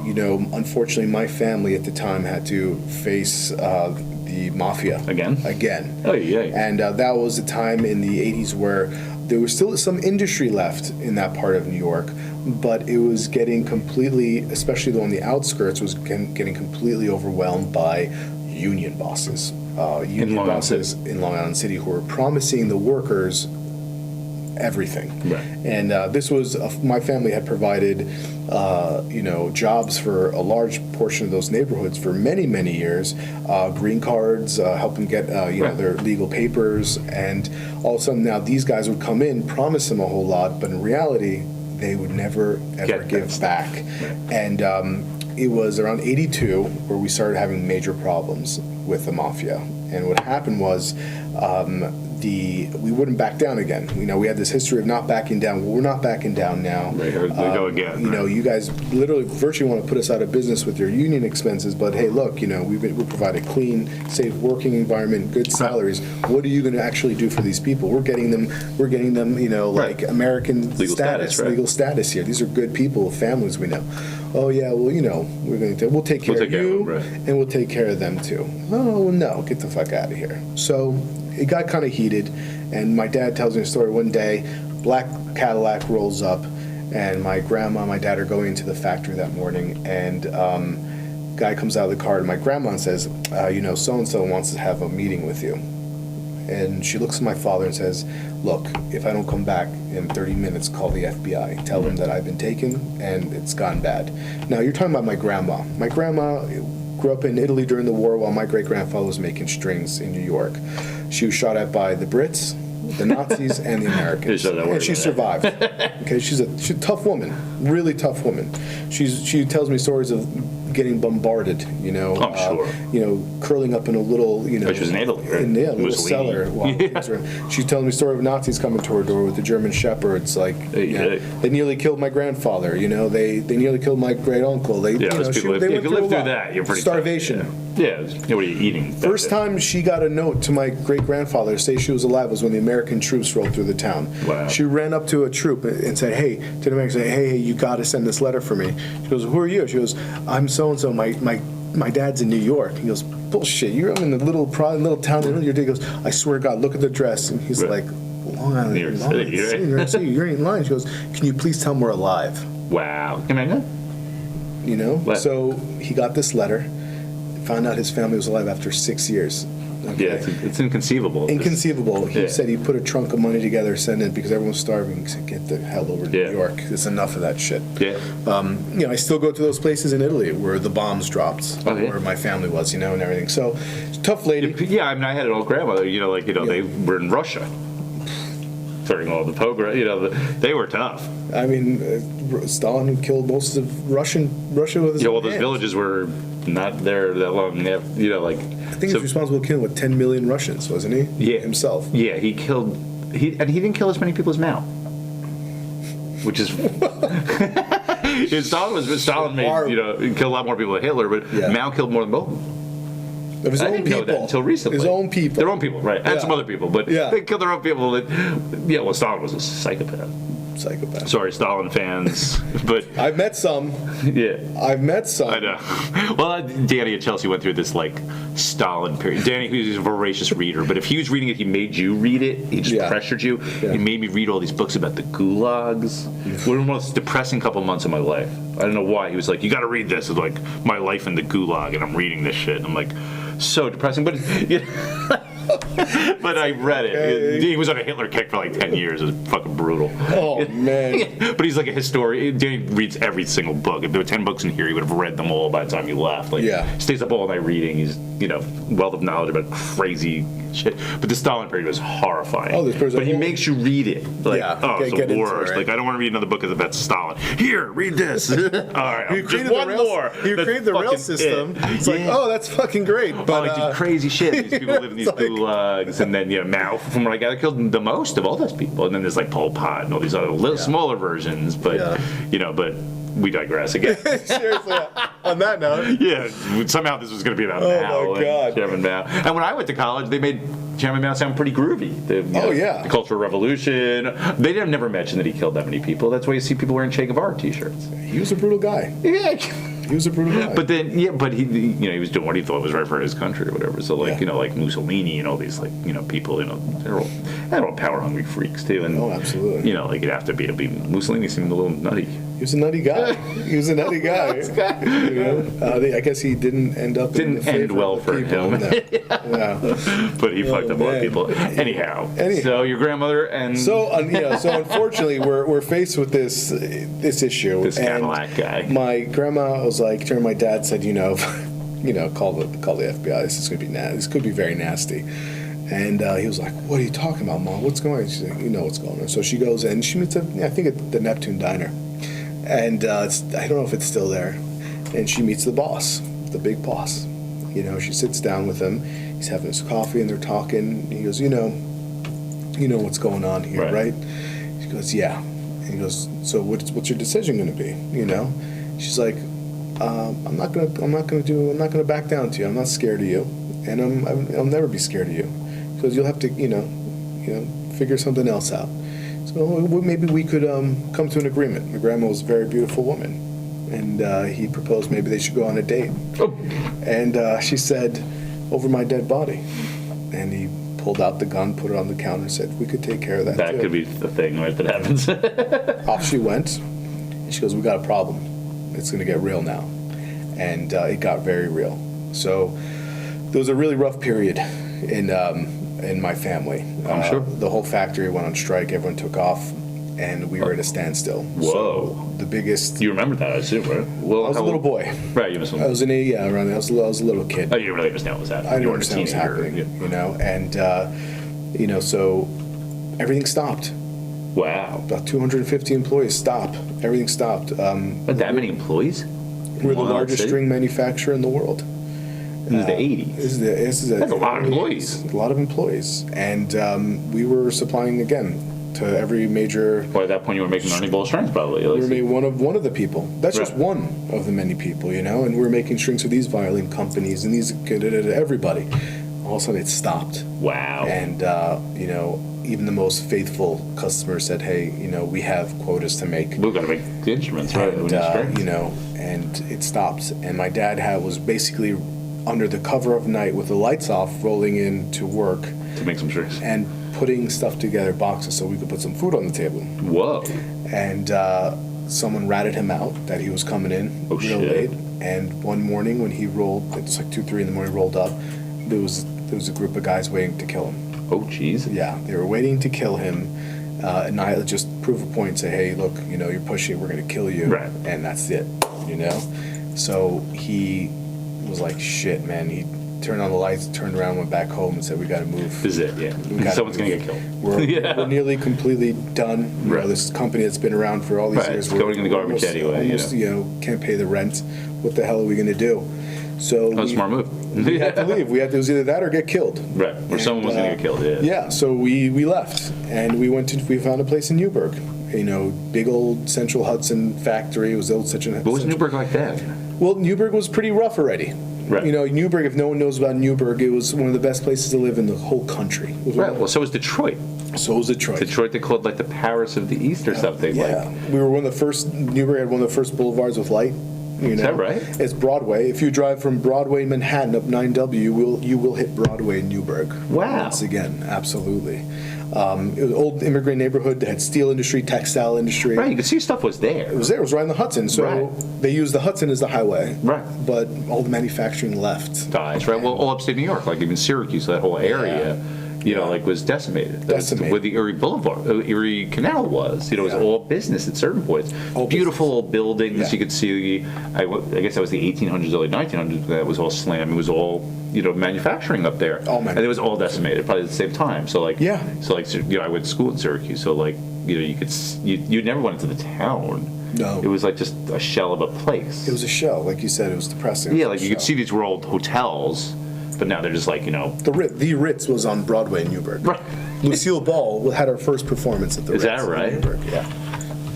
unfortunately, my family at the time had to face the mafia again. Oh yeah. And that was a time in the '80s where there was still some industry left in that part of New York, but it was getting completely, especially on the outskirts, was getting completely overwhelmed by union bosses. In Long Island City who were promising the workers everything. Right. And this was, my family had provided, jobs for a large portion of those neighborhoods for many, many years, green cards, help them get, their legal papers. And all of a sudden now these guys would come in, promise them a whole lot, but in reality, they would never, ever give back. Right. And it was around '82 where we started having major problems with the mafia. And what happened was, we wouldn't back down again. We had this history of not backing down. Well, we're not backing down now. They go again. You guys literally virtually want to put us out of business with your union expenses, but hey, look, we provide a clean, safe working environment, good salaries. What are you going to actually do for these people? We're getting them, like American legal status, right? Legal status here. These are good people, families we know. Oh yeah, well, we'll take care of you, and we'll take care of them too. Oh well, no, get the fuck out of here. So it got kind of heated, and my dad tells me a story. One day, black Cadillac rolls up, and my grandma and my dad are going into the factory that morning, and guy comes out of the car to my grandma and says, so-and-so wants to have a meeting with you. And she looks at my father and says, look, if I don't come back in 30 minutes, call the FBI. Tell them that I've been taken and it's gone bad. Now, you're talking about my grandma. My grandma grew up in Italy during the war while my great-grandfather was making strings in New York. She was shot at by the Brits, the Nazis, and the Americans. And she survived. Okay, she's a tough woman, really tough woman. She tells me stories of getting bombarded, I'm sure. Curling up in a little, Which was in Italy, right? In a little cellar. She tells me a story of Nazis coming to her door with the German shepherds. Like, they nearly killed my grandfather. They nearly killed my great uncle. They went through that, you're pretty starvation. Tough, yeah, what are you eating? First time she got a note to my great grandfather to say she was alive was when the American troops rolled through the town. Wow. She ran up to a troop and said, to the American, hey, you got to send this letter for me. She goes, who are you? She goes, I'm so-and-so. My dad's in New York. He goes, bullshit. You're in a little town. Your dad goes, I swear to God, look at the dress. And he's like, Long Island, New York City. You're in line. She goes, can you please tell him we're alive? Wow. Can I know? So he got this letter. Found out his family was alive after 6 years. Okay. Yeah, it's inconceivable. Inconceivable. He said he put a trunk of money together, sent it because everyone was starving. He said, get the hell over to New York. There's enough of that shit. Yeah. I still go to those places in Italy where the bombs dropped, where my family was, and everything. So, tough lady. Yeah, I had an old grandmother, they were in Russia during all the pogrom. They were tough. Stalin killed most of Russia with his those villages were not there that long. I think he's responsible for killing 10 million Russians, wasn't he? Yeah, himself. Yeah, he didn't kill as many people as Mao, which is Stalin made killed a lot more people than Hitler, but Mao killed more than both. Of his own people. Know that until recently. His own people. Their own people, right? And some other people, but they killed their own people. Stalin was a psychopath. Sorry, Stalin fans, but I've met some. Yeah, I've met some. I know. Well, Danny at Chelsea went through this Stalin period. Danny, who's a voracious reader, but if he was reading it, he made you read it. He just pressured you. Yeah. He made me read all these books about the gulags. One of the most depressing couple months of my life. I don't know why. He was like, "You got to read this." It's like my life in the gulag, and I'm reading this shit. And I'm like, so depressing, but. But I read it. He was on a Hitler kick for 10 years. It was fucking brutal. Oh, man. But he's like a historian. Danny reads every single book. If there were 10 books in here, he would have read them all by the time he left. Stays up all night reading. He's, wealth of knowledge about crazy shit. But the Stalin period was horrifying. Oh, but he makes you read it. Like, it's get the into worst. it, right? Like, I don't want to read another book about Stalin. Here, read this. All right, just one more. You created the rail system. It's like, oh, that's fucking great. But they do crazy shit. These people live in these gulags, and then Mao from what I got killed the most of all those people, and then there's like Pol Pot and all these other little smaller versions. But but we digress again. Seriously, on that note. Yeah, somehow this was going to be about Mao and Chairman Mao. And when I went to college, they made Chairman Mao sound pretty groovy. The Cultural Revolution. They never mentioned that he killed that many people. That's why you see people wearing Che Guevara t-shirts. He was a brutal guy. Yeah. He was a brutal guy. But then, he was doing what he thought was right for his country or whatever. So, like Mussolini and all these, people, they're all power-hungry freaks, too. And, absolutely. it'd have to be Mussolini seemed a little nutty. He was a nutty guy. I guess he didn't end up. Didn't end well for him. But he fucked up a lot of people. Anyhow. So your grandmother and so unfortunately we're faced with this issue. This Cadillac guy. My grandma was like, my dad said, call the FBI. This is gonna be nasty. This could be very nasty. And he was like, "What are you talking about, Mom? What's going on?" She's like, "You know what's going on." So she goes in. She meets at the Neptune Diner, and I don't know if it's still there. And she meets the boss, the big boss. She sits down with him. He's having his coffee, and they're talking. He goes, "You know what's going on here, right?" She goes, "Yeah." And he goes, "So what's your decision going to be?" She's like, "I'm not gonna back down to you. I'm not scared of you, and I'll never be scared of you." Because you'll have to, figure something else out. So maybe we could come to an agreement. My grandma was a very beautiful woman, and he proposed maybe they should go on a date. Oh. And she said, "Over my dead body." And he pulled out the gun, put it on the counter, and said, "We could take care of that." That could be the thing, right? That happens. Off she went. And she goes, "We got a problem. It's going to get real now," and it got very real. So there was a really rough period in my family. I'm sure. The whole factory went on strike. Everyone took off, and we were at a standstill. Whoa. So the biggest. You remember that, I assume, right? Well, I was a little boy. Right, you must. I was around. I was a little kid. Oh, you didn't really understand what was happening. I didn't understand what was happening. And so everything stopped. Wow. About 250 employees stopped. Everything stopped. That many employees? We're the largest string manufacturer in the world. This is the 80s. That's a lot of employees. A lot of employees. And we were supplying, again, to every major... Well, at that point, you were making Ernie Ball strings, probably. We were making one of the people. That's just one of the many people, And we were making strings for these violin companies and these... everybody. All of a sudden, it stopped. Wow. And, even the most faithful customers said, "Hey, we have quotas to make. We've got to make the instruments, right? And it stopped. And my dad was basically under the cover of night with the lights off, rolling in to work to make some strings and putting stuff together, boxes, so we could put some food on the table." Whoa! And someone ratted him out that he was coming in real late. And one morning when he rolled, it was like 2-3 in the morning, rolled up. There was a group of guys waiting to kill him. Oh, jeez. Yeah, they were waiting to kill him, and I just prove a point, say, "Hey, look, you're pushing, we're going to kill you," right? And that's it, So he was like, "Shit, man." He turned on the lights, turned around, went back home, and said, "We got to move." This is it, yeah. Someone's going to get killed. We're nearly completely done. This company that's been around for all these years. It's going in the garbage anyway. Can't pay the rent. What the hell are we going to do? So smart move. We had to leave. It was either that or get killed. Right, or someone was going to get killed. Yeah. Yeah. So we left, and we found a place in Newburgh. Big old Central Hudson factory. It was such an. What was Newburgh like that? Well, Newburgh was pretty rough already. Right. Newburgh. If no one knows about Newburgh, it was one of the best places to live in the whole country. Right. Well, so was Detroit. Detroit, they called like the Paris of the East or something. Yeah. We were one of the first. Newburgh had one of the first boulevards with light. Is that right? It's Broadway. If you drive from Broadway, Manhattan, up 9W, you will hit Broadway in Newburgh. Wow. Once again, absolutely. It was an old immigrant neighborhood that had steel industry, textile industry. Right, you could see stuff was there. It was there. It was right on the Hudson. So they used the Hudson as the highway. Right. But all the manufacturing left. Dies, right? Well, all upstate New York, like even Syracuse, that whole area. was decimated. Decimated. Where the Erie Boulevard, Erie Canal was. It was all business at certain points. Beautiful old buildings. You could see. I guess that was the 1800s, early 1900s. That was all slam. It was all manufacturing up there, and it was all decimated probably at the same time. So I went to school in Syracuse. So you never went into the town. No. It was like just a shell of a place. It was a shell, like you said. It was depressing. Yeah, you could see these were old hotels, but now they're just The Ritz was on Broadway in Newburgh. Right. Lucille Ball had her first performance at the Ritz. Is that right? In Newburgh. Yeah.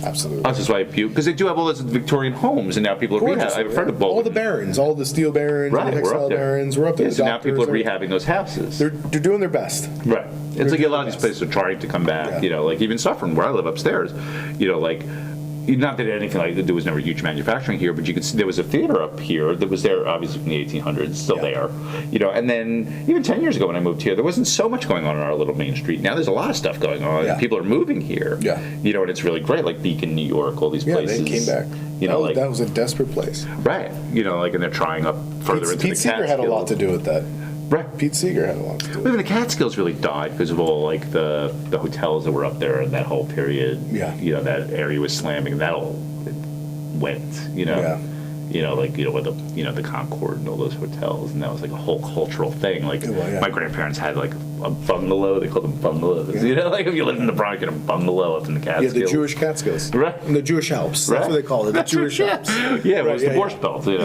Absolutely. That's just why because they do have all those Victorian homes, and now people are rehabbing. I've heard of both. All the barons, all the steel barons, all the textile barons. We're up there. So now people are rehabbing those houses. They're doing their best. Right. It's like a lot of these places are trying to come back. Yeah. Even Suffern, where I live upstairs. Not that anything like there was never huge manufacturing here, but you could see there was a theater up here that was there obviously from the 1800s, still there. And then even 10 years ago when I moved here, there wasn't so much going on our little main street. Now there's a lot of stuff going on. Yeah. People are moving here. Yeah. And it's really great, like Beacon, New York, all these places. Yeah, they came back. That was a desperate place. Right. And they're trying up further into the Catskills. Pete Seeger had a lot to do with that. Right. Pete Seeger had a lot to do with it. Even the Catskills really died because of all the hotels that were up there in that whole period. Yeah. That area was slamming. That all went. Yeah. With the Concord and all those hotels, and that was like a whole cultural thing. My grandparents had like a bungalow. They called them bungalows. Yeah. If you lived in the Bronx, you had a bungalow up in the Catskills. Yeah, the Jewish Catskills. Right. And the Jewish Alps. That's what they called it. The Jewish Alps. Yeah, it was the Borscht Belt. There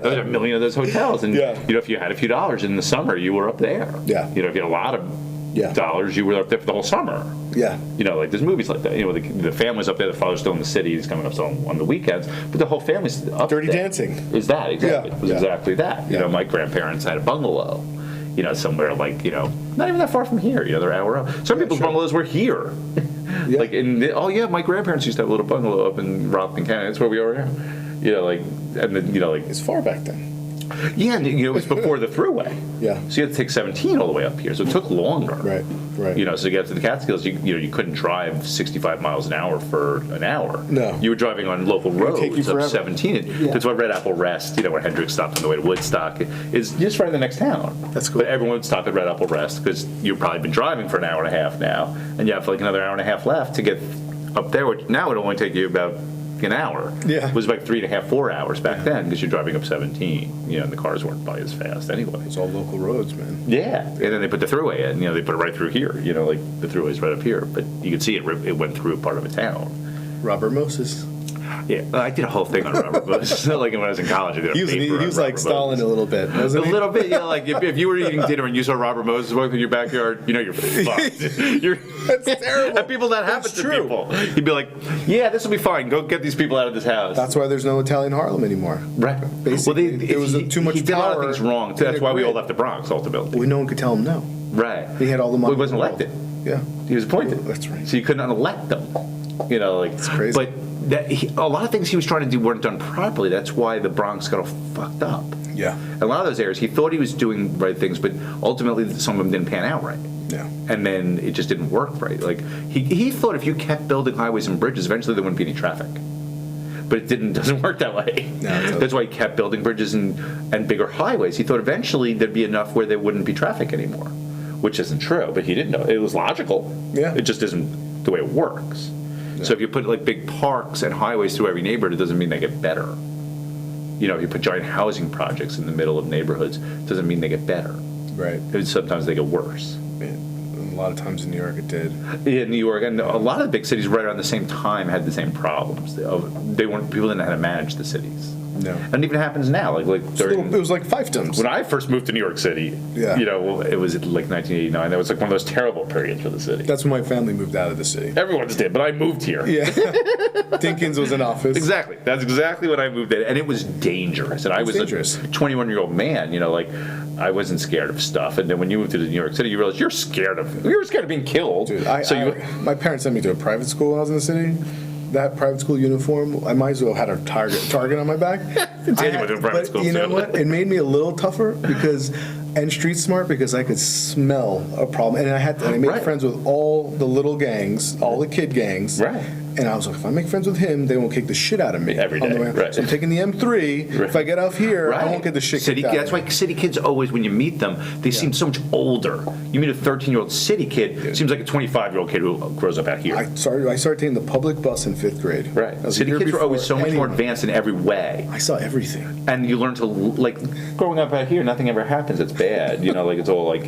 was a million of those hotels, and if you had a few dollars in the summer, you were up there. Yeah. If you had a lot of dollars, you were up there for the whole summer. Yeah. There's movies like that. The family's up there, the father's still in the city, he's coming up on the weekends, but the whole family's up Dirty there. Dancing. Is that, exactly. Yeah. It was exactly that. My grandparents had a bungalow, somewhere not even that far from here, they're an hour out. Some people's bungalows were here. Yeah. My grandparents used to have a little bungalow up in Rockland County. That's where we are now. It's far back then. Yeah, and it was before the thruway. Yeah. So you had to take 17 all the way up here, so it took longer. Right. So to get to the Catskills, you couldn't drive 65 miles an hour for an hour. No. You were driving on local roads up 17. Yeah. That's why Red Apple Rest, where Hendrix stopped on the way to Woodstock, is just right in the next town. That's cool. But everyone would stop at Red Apple Rest because you've probably been driving for an hour and a half now, and you have another hour and a half left to get up there, which now would only take you about an hour. Yeah. It was like 3.5, 4 hours back then because you're driving up 17. And the cars weren't by as fast anyway. It's all local roads, man. Yeah. And then they put the thruway in. They put it right through here. The thruway's right up here. But you could see it went through part of a town. Robert Moses. Yeah, I did a whole thing on Robert Moses. When I was in college, I did a paper He on was like Robert Stalin Moses. a little bit, wasn't he? A little bit, yeah. If you were eating dinner and you saw Robert Moses walking through your backyard, you're fucked. That's terrible. And people that happen to people. You'd be like, yeah, this will be fine. Go get these people out of this house. That's why there's no Italian Harlem anymore. Right. Basically, there was too much power. He did a lot of things wrong. That's why we all left the Bronx, ultimately. Well, no one could tell him no. Right. He had all the money. Well, he wasn't elected. Yeah. He was appointed. That's right. So you couldn't unelect them. It's crazy. But a lot of things he was trying to do weren't done properly. That's why the Bronx got all fucked up. Yeah. A lot of those areas, he thought he was doing right things, but ultimately some of them didn't pan out right. Yeah. And then it just didn't work right. He thought if you kept building highways and bridges, eventually there wouldn't be any traffic. But it doesn't work that way. No, that's why he kept building bridges and bigger highways. He thought eventually there'd be enough where there wouldn't be traffic anymore, which isn't true. But he didn't know. It was logical. Yeah. It just isn't the way it works. Yeah. So if you put big parks and highways through every neighborhood, it doesn't mean they get better. If you put giant housing projects in the middle of neighborhoods, it doesn't mean they get better. Right. Sometimes they get worse. A lot of times in New York it did. Yeah, New York and a lot of the big cities right around the same time had the same problems. People didn't know how to manage the cities. No. And it even happens now. It was like fiefdoms. When I first moved to New York City, it was like 1989. That was like one of those terrible periods for the city. That's when my family moved out of the city. Everyone's did, but I moved here. Yeah. Dinkins was in office. Exactly. That's exactly when I moved in. And it was dangerous. And I was dangerous. A 21-year-old man, I wasn't scared of stuff. And then when you moved to New York City, you realize you're scared of being killed. Dude, my parents sent me to a private school when I was in the city. That private school uniform, I might as well have had a target on my back. You know what? It made me a little tougher and street smart because I could smell a problem, and I made friends with all the little gangs, all the kid gangs. Right. And I was like, if I make friends with him, they won't kick the shit out of me every day. On the way. Right. So I'm taking the M3. Right. If I get off here, I won't get the shit kicked out That's of me. why city kids always, when you meet them, they seem so much older. You meet a 13-year-old city kid, seems like a 25-year-old kid who grows up out here. I started taking the public bus in 5th grade. Right. City kids were always so much more advanced in every way. I saw everything. And you learn to, like, growing up out here, nothing ever happens. It's bad. Like, it's all like,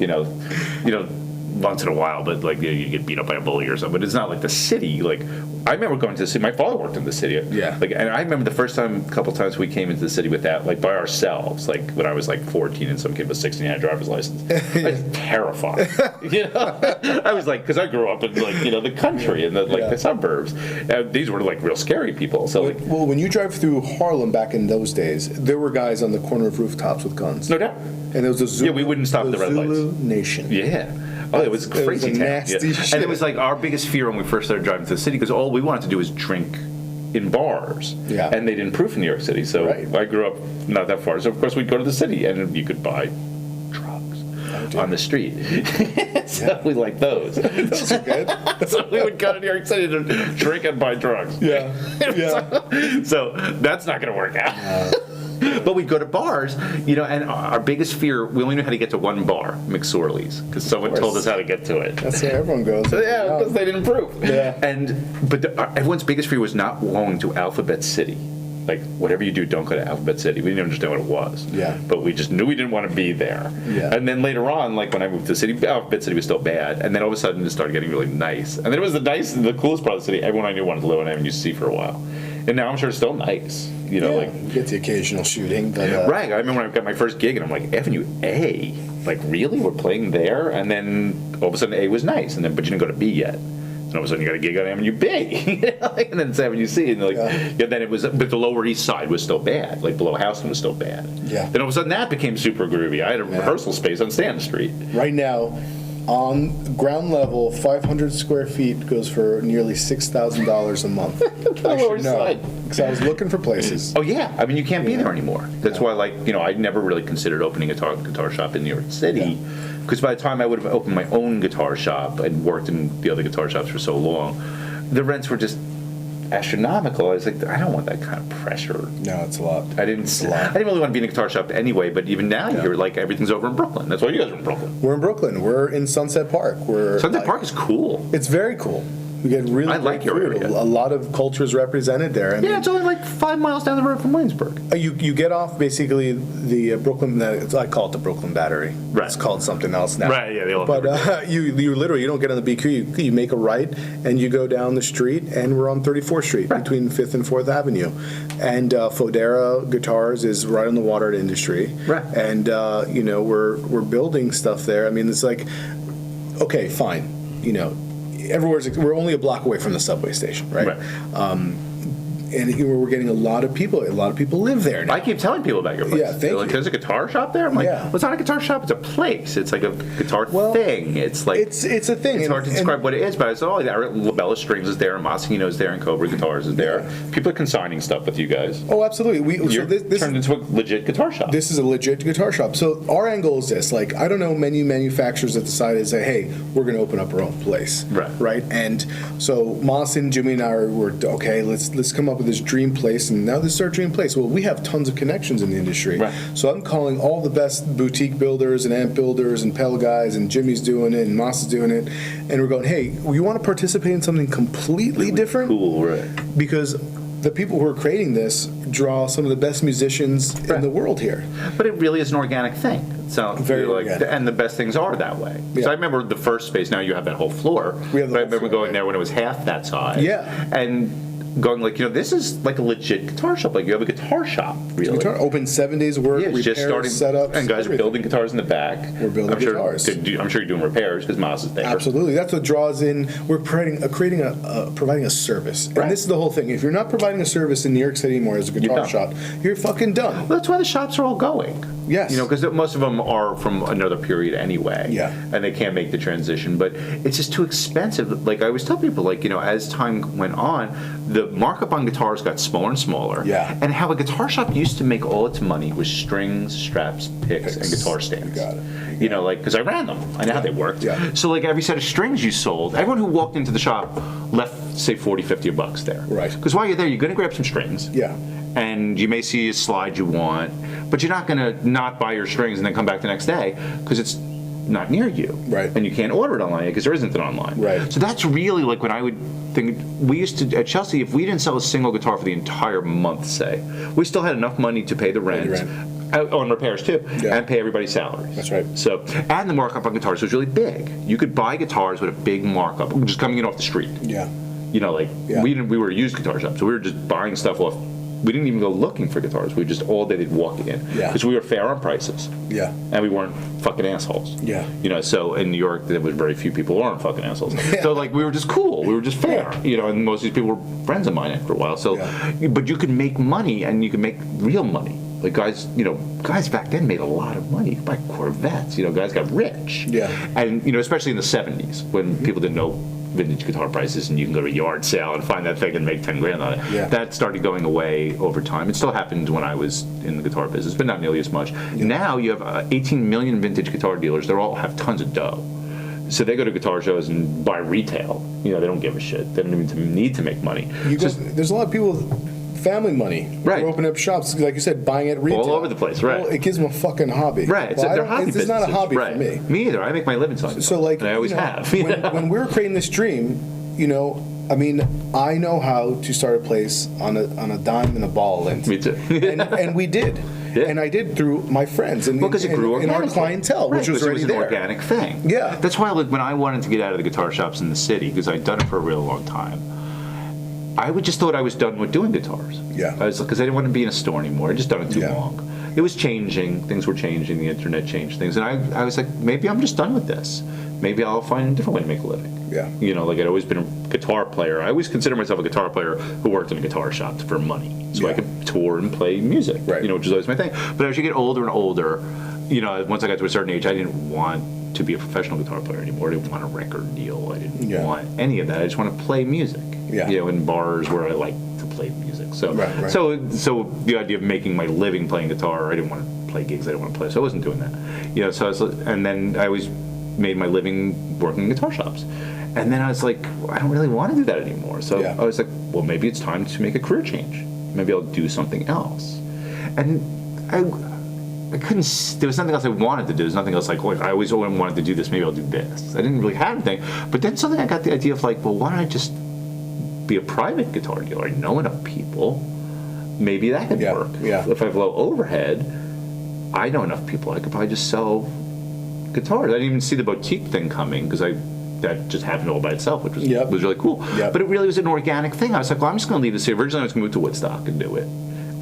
once in a while, but like you get beat up by a bully or something. But it's not like the city. Like, I remember going to the city. My father worked in the city. Yeah. Like, and I remember the first couple times we came into the city with that, like by ourselves. Like when I was like 14 and some kid was 16 and had a driver's license. I was terrified. I was like, because I grew up in like the country and the suburbs. And these were like real scary people. So like, well, when you drive through Harlem back in those days, there were guys on the corner of rooftops with guns. No doubt. And there was a Zulu. Yeah, we wouldn't stop the red lights. Zulu Nation. Yeah. Oh, it was crazy town. Nasty shit. And it was like our biggest fear when we first started driving to the city, because all we wanted to do was drink in bars. Yeah. And they didn't proof in New York City. So I grew up not that far. So of course we'd go to the city and you could buy drugs on the street. So we liked those. Those are good. So we would go to New York City to drink and buy drugs. Yeah. So that's not going to work out. But we'd go to bars, and our biggest fear, we only knew how to get to one bar, McSorley's, because someone told us how to get to it. That's where everyone goes. Yeah, because they didn't prove. Yeah. But everyone's biggest fear was not going to Alphabet City. Like, whatever you do, don't go to Alphabet City. We didn't understand what it was. Yeah. But we just knew we didn't want to be there. Yeah. And then later on, like when I moved to the city, Alphabet City was still bad. And then all of a sudden it started getting really nice. And then it was the coolest part of the city. Everyone I knew wanted to live on Avenue C for a while. And now I'm sure it's still nice. You get the occasional shooting. But, right. I remember when I got my first gig and I'm like, Avenue A? Like, really? We're playing there? And then all of a sudden A was nice. But you didn't go to B yet. And all of a sudden you got a gig on Avenue B. And then it's Avenue C. And then it was, but the Lower East Side was still bad. Like below Houston was still bad. Yeah. Then all of a sudden that became super groovy. I had a rehearsal space on Stanton Street. Right now, on ground level, 500 square feet goes for nearly $6,000 a month. I should know, because I was looking for places. Oh yeah, I mean you can't be there anymore. That's why, I never really considered opening a guitar shop in New York City, because by the time I would have opened my own guitar shop and worked in the other guitar shops for so long, the rents were just astronomical. I was like, I don't want that kind of pressure. No, it's a lot. I didn't really want to be in a guitar shop anyway. But even now, you're like, everything's over in Brooklyn. That's why you guys are in Brooklyn. We're in Brooklyn. We're in Sunset Park. Sunset Park is cool. It's very cool. We get really like your area. A lot of cultures represented there. I mean, it's only like 5 miles down the road from Williamsburg. You get off basically the Brooklyn. I call it the Brooklyn Battery. Right. It's called something else now. Right. Yeah. But you literally don't get on the BQ. You make a right and you go down the street, and we're on 34th Street between 5th and 4th Avenue, and Fodera Guitars is right on the water at Industry. Right. And we're building stuff there. I mean, it's like, okay, fine, we're only a block away from the subway station, right? And we're getting a lot of people. A lot of people live there now. I keep telling people about your place. Yeah, thank you. There's a guitar shop there? I'm like, well, it's not a guitar shop. It's a place. It's like a guitar thing. It's like it's a thing. It's hard to describe what it is, but it's all Labella Strings is there, and Moschino's there, and Cobra Guitars is there. Yeah. People are consigning stuff with you guys. Oh, absolutely. You're turned into a legit guitar shop. This is a legit guitar shop. So our angle is this. Like, I don't know many manufacturers that decided to say, hey, we're going to open up our own place. Right? And so Moss and Jimmy and I were, okay, let's come up with this dream place. And now this is our dream place. Well, we have tons of connections in the industry. Right. So I'm calling all the best boutique builders and amp builders and pedal guys, and Jimmy's doing it, and Moss is doing it. And we're going, hey, you want to participate in something completely different? Cool, right. Because the people who are creating this draw some of the best musicians in the world here. But it really is an organic thing. So very organic. And the best things are that way. Yeah. So I remember the first space, now you have that whole floor. We have the whole I remember going there when it was half that size. Yeah. And going like, this is like a legit guitar shop. Like, you have a guitar shop, really. Open 7 days of work, repairs, just starting setups, and guys are building guitars in the back. We're building guitars. I'm sure you're doing repairs because Moss is there. Absolutely. That's what draws in. We're providing a service. Right. And this is the whole thing. If you're not providing a service in New York City anymore as a guitar shop, you're fucking done. Well, that's why the shops are all going. Yes. Because most of them are from another period anyway. Yeah. And they can't make the transition. But it's just too expensive. Like, I always tell people, as time went on, the markup on guitars got smaller and smaller. Yeah. And how a guitar shop used to make all its money was strings, straps, picks. And guitar stands. You got it. Because I ran them. I know how they worked. Yeah. So, every set of strings you sold, everyone who walked into the shop left, say, $40, $50 there. Right. Because while you're there, you're going to grab some strings. Yeah. And you may see a slide you want, but you're not going to not buy your strings and then come back the next day because it's not near you. Right. And you can't order it online because there isn't it online. Right. So that's really when I would think, we used to, at Chelsea, if we didn't sell a single guitar for the entire month, say, we still had enough money to pay the rent. On repairs too, and pay everybody's salaries. That's right. So, and the markup on guitars was really big. You could buy guitars with a big markup, just coming in off the street. Yeah. We were a used guitar shop, so we were just buying stuff off. We didn't even go looking for guitars. We just all day they'd walk in because we were fair on prices. Yeah. And we weren't fucking assholes. Yeah. So in New York there was very few people who aren't fucking assholes. So we were just cool. We were just fair. And most of these people were friends of mine after a while. So, but you could make money and you could make real money. Guys back then made a lot of money. You could buy Corvettes. Guys got rich. Yeah. And especially in the '70s when people didn't know vintage guitar prices and you can go to a yard sale and find that thing and make 10 grand on it. Yeah. That started going away over time. It still happened when I was in the guitar business, but not nearly as much. Yeah. Now you have 18 million vintage guitar dealers. They all have tons of dough. So they go to guitar shows and buy retail. They don't give a shit. They don't even need to make money. There's a lot of people with family money. Right. Who open up shops, like you said, buying at retail. All over the place, right. Well, it gives them a fucking hobby. Right. It's their hobby business. It's not a hobby for me. Me either. I make my living selling. So and I always have. When we were creating this dream, I know how to start a place on a dime and a ball. And, Me too. and we did. Yeah. And I did through my friends and because it grew in our clientele, which was already there. It was an organic thing. Yeah. That's why when I wanted to get out of the guitar shops in the city, because I'd done it for a real long time, I just thought I was done with doing guitars. Yeah. Because I didn't want to be in a store anymore. I'd just done it too long. It was changing. Things were changing. The internet changed things. And I was like, maybe I'm just done with this. Maybe I'll find a different way to make a living. Yeah. I'd always been a guitar player. I always consider myself a guitar player who worked in a guitar shop for money. So I could tour and play music, right. Which is always my thing. But as you get older and older, once I got to a certain age, I didn't want to be a professional guitar player anymore. I didn't want a record deal. I didn't want any of that. I just want to play music. Yeah. In bars where I like to play music. So, right. so the idea of making my living playing guitar, I didn't want to play gigs I didn't want to play. So I wasn't doing that. And then I always made my living working in guitar shops. And then I was like, I don't really want to do that anymore. So I was like, well, maybe it's time to make a career change. Maybe I'll do something else. And I couldn't, there was nothing else I wanted to do. There's nothing else I always wanted to do this. Maybe I'll do this. I didn't really have anything. But then suddenly I got the idea of why don't I just be a private guitar dealer? I know enough people. Maybe that could work. Yeah. If I have low overhead, I know enough people. I could probably just sell guitars. I didn't even see the boutique thing coming because that just happened all by itself, which was really cool. Yep. But it really was an organic thing. I was like, well, I'm just going to leave this here. Originally, I was going to move to Woodstock and do it.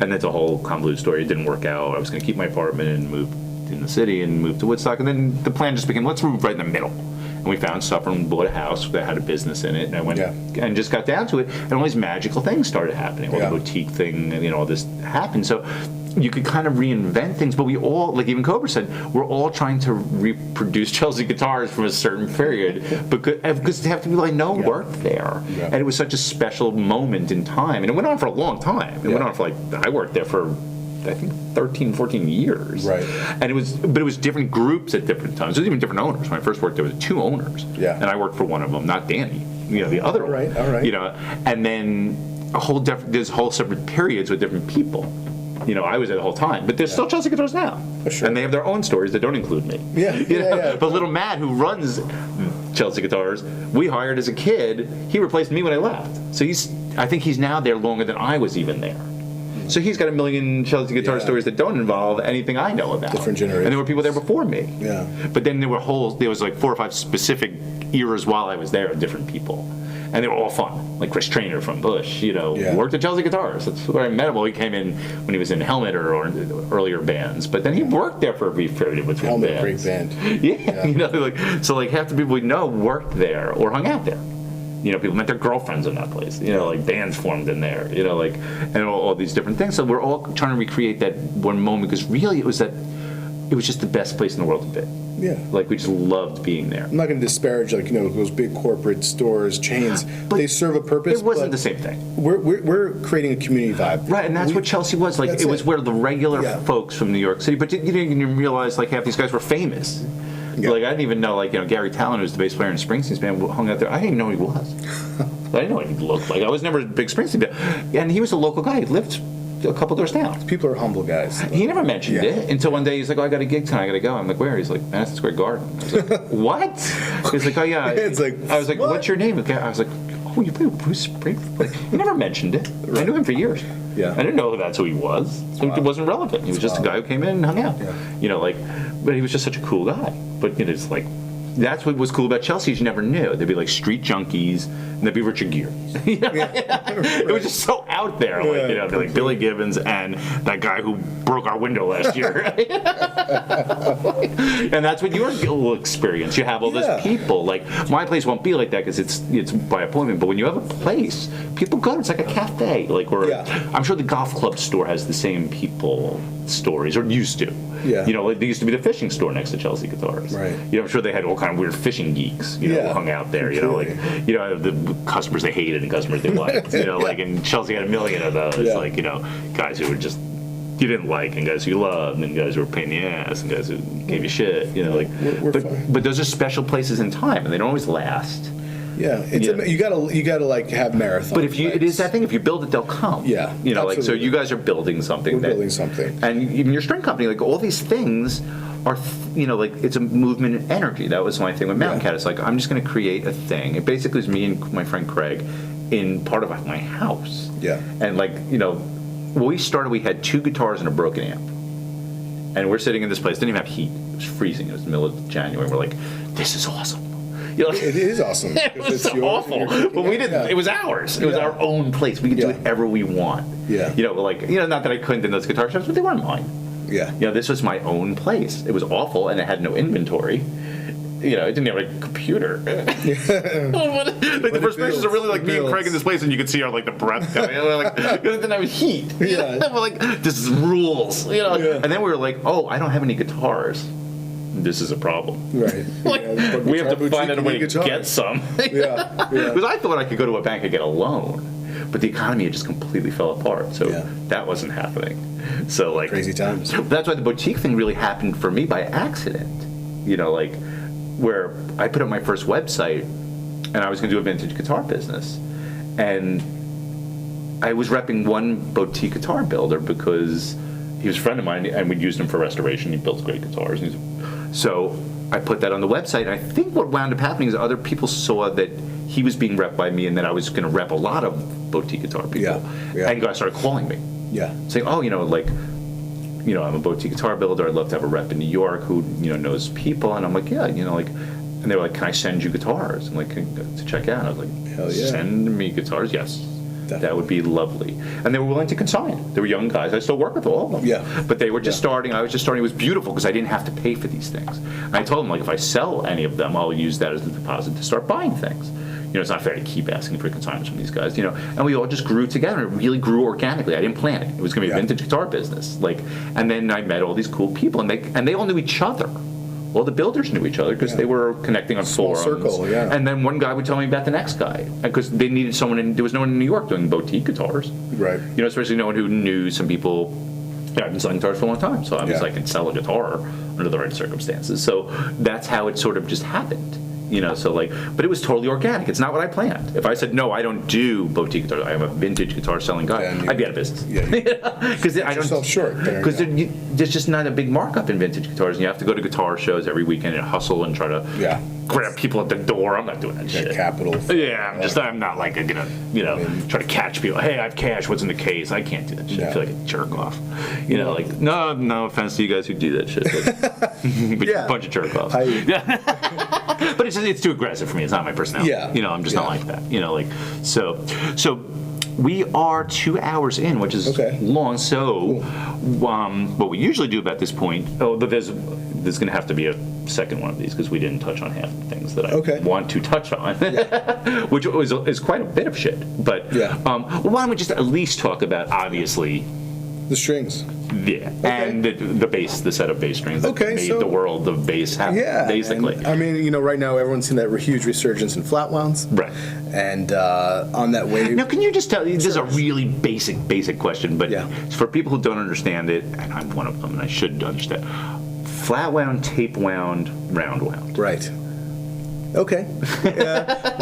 And that's a whole convoluted story. It didn't work out. I was going to keep my apartment and move in the city and move to Woodstock. And then the plan just became, let's move right in the middle. And we found stuff and bought a house that had a business in it. And I went and just got down to it. And all these magical things started happening. All the boutique thing and all this happened. So you could kind of reinvent things, but we all, like even Cobra said, we're all trying to reproduce Chelsea guitars from a certain period because they have to be worked there. Yeah. And it was such a special moment in time. And it went on for a long time. It went on for I worked there for, I think, 13, 14 years. Right. And it was different groups at different times. There was even different owners. When I first worked there, was 2 owners. Yeah. And I worked for one of them, not Danny. The other one. All right. And then there's whole separate periods with different people. I was there the whole time, but there's still Chelsea guitars now, for sure. And they have their own stories that don't include me. But little Matt, who runs Chelsea Guitars, we hired as a kid. He replaced me when I left, so I think he's now there longer than I was even there. So he's got a million Chelsea guitar stories that don't involve anything I know about. Different generations. And there were people there before me. Yeah. But then there was 4 or 5 specific eras while I was there of different people. And they were all fun. Like Chris Traynor from Bush, worked at Chelsea Guitars. That's where I met him. Well, he came in when he was in Helmet or earlier bands. But then he worked there for a brief period between Helmet, bands. great band. Yeah. So half the people we know worked there or hung out there. People met their girlfriends in that place. Bands formed in there. And all these different things. So we're all trying to recreate that one moment because really it was that it was just the best place in the world to be. Yeah. Like, we just loved being there. I'm not going to disparage, like, those big corporate stores, chains. But they serve a purpose. It wasn't the same thing. We're creating a community vibe. Right, and that's what Chelsea was. Like, it was where the regular folks from New York City, but you didn't realize, like, half these guys were famous. Yeah. Like, I didn't even know, like, Gary Tallon, who's the bass player in Springsteen's band, hung out there. I didn't even know who he was. I didn't know what he looked like. I was never a big Springsteen fan. And he was a local guy. He lived a couple doors down. People are humble guys. He never mentioned it until one day he's like, "Oh, I got a gig tonight. I got to go." I'm like, "Where?" He's like, "Madison Square Garden." I was like, "What?" He's like, "Oh yeah." It's like, I was like, "What's your name?" I was like, "Oh, you play with Bruce Springsteen?" Like, he never mentioned it. Right. I knew him for years. Yeah. I didn't know that's who he was. So it wasn't relevant. He was just a guy who came in and hung out. Yeah. But he was just such a cool guy. But it's like, that's what was cool about Chelsea is you never knew. There'd be like street junkies, and there'd be Richard Gere. It was just so out there. Like, there'd be like Billy Gibbons and that guy who broke our window last year. And that's what your little experience. You have all those people. Like, my place won't be like that because it's by appointment. But when you have a place, people go. It's like a cafe. Like, I'm sure the golf club store has the same people stories, or used to. Yeah. Like there used to be the fishing store next to Chelsea Guitars. Right. I'm sure they had all kind of weird fishing geeks, who hung out there. The customers they hated and customers they liked. Like, and Chelsea had a million of those. Yeah. Like, guys who were just you didn't like, and guys who you loved, and guys who were a pain in the ass, and guys who gave you shit. We're fine. But those are special places in time, and they don't always last. Yeah, you gotta like have marathons. But it is that thing. If you build it, they'll come. Yeah, like, so you guys are building something. We're building something. And even your string company, like, all these things are, like, it's a movement and energy. That was my thing with Mountain Cat. It's like, I'm just going to create a thing. It basically is me and my friend Craig in part of my house. Yeah. And like, when we started, we had 2 guitars and a broken amp. And we're sitting in this place. Didn't even have heat. It was freezing. It was the middle of January. We're like, this is awesome. It is awesome. It was so awful, but we didn't. Yeah. It was ours. It was our own place. We could do whatever we want. Yeah. Not that I couldn't in those guitar shops, but they weren't mine. Yeah. This was my own place. It was awful, and it had no inventory. It didn't have a computer. Like, the first pictures are really like me and Craig in this place, and you could see our, like, the breath coming. Like, it didn't have heat. Yeah. We're like, this is rules. Yeah. And then we were like, oh, I don't have any guitars. This is a problem. Right. We have to find out a way to get some. Yeah. Because I thought I could go to a bank and get a loan, but the economy had just completely fell apart. So that wasn't happening. So, like, crazy times. That's why the boutique thing really happened for me by accident. Like, where I put up my first website, and I was going to do a vintage guitar business, and I was repping one boutique guitar builder because he was a friend of mine, and we'd used him for restoration. He builds great guitars. So I put that on the website, and I think what wound up happening is other people saw that he was being repped by me, and that I was going to rep a lot of boutique guitar people. Yeah. And guys started calling me. Yeah. Saying, oh, I'm a boutique guitar builder. I'd love to have a rep in New York who, knows people. And I'm like, yeah, and they were like, can I send you guitars? I'm like, to check out. And I was like, hell yeah. Send me guitars? Yes. Definitely. That would be lovely. And they were willing to consign. They were young guys. I still work with all of them. Yeah. But they were just starting. I was just starting. It was beautiful because I didn't have to pay for these things. And I told them, like, if I sell any of them, I'll use that as a deposit to start buying things. It's not fair to keep asking for consignments from these guys, And we all just grew together. It really grew organically. I didn't plan it. It was going to be a vintage guitar business. And then I met all these cool people, and they all knew each other. All the builders knew each other because they were connecting on forums. Circle, yeah. And then one guy would tell me about the next guy because they needed someone. There was no one in New York doing boutique guitars, right? Especially no one who knew some people. I've been selling guitars for a long time, so I was like, I can sell a guitar under the right circumstances. So that's how it sort of just happened. But it was totally organic. It's not what I planned. If I said, no, I don't do boutique guitars, I am a vintage guitar selling guy, I'd be out of business. Because I don't. Short. Because there's just not a big markup in vintage guitars, and you have to go to guitar shows every weekend and hustle and try to grab people at the door. I'm not doing that shit. Capital. Yeah, I'm not like gonna, try to catch people. Hey, I have cash. What's in the case? I can't do that shit. I feel like a jerk off. No offense to you guys who do that shit, but you're a bunch of jerk offs. But it's too aggressive for me. It's not my personality. Yeah. I'm just not like that. So we are 2 hours in, which is long. So what we usually do about this point, but there's going to have to be a second one of these because we didn't touch on half the things that I want to touch on, which is quite a bit of shit. But why don't we just at least talk about, obviously, The strings. Yeah, Okay. and the bass, the set of bass strings that Okay, made so- the world of bass happen, Yeah, basically. and, I mean, right now everyone's seen that huge resurgence in flat wounds. Right. And on that wave. Now, can you just tell? This is a really basic question, but Yeah. for people who don't understand it, and I'm one of them, and I should understand. Flat wound, tape wound, round wound. Right. Okay.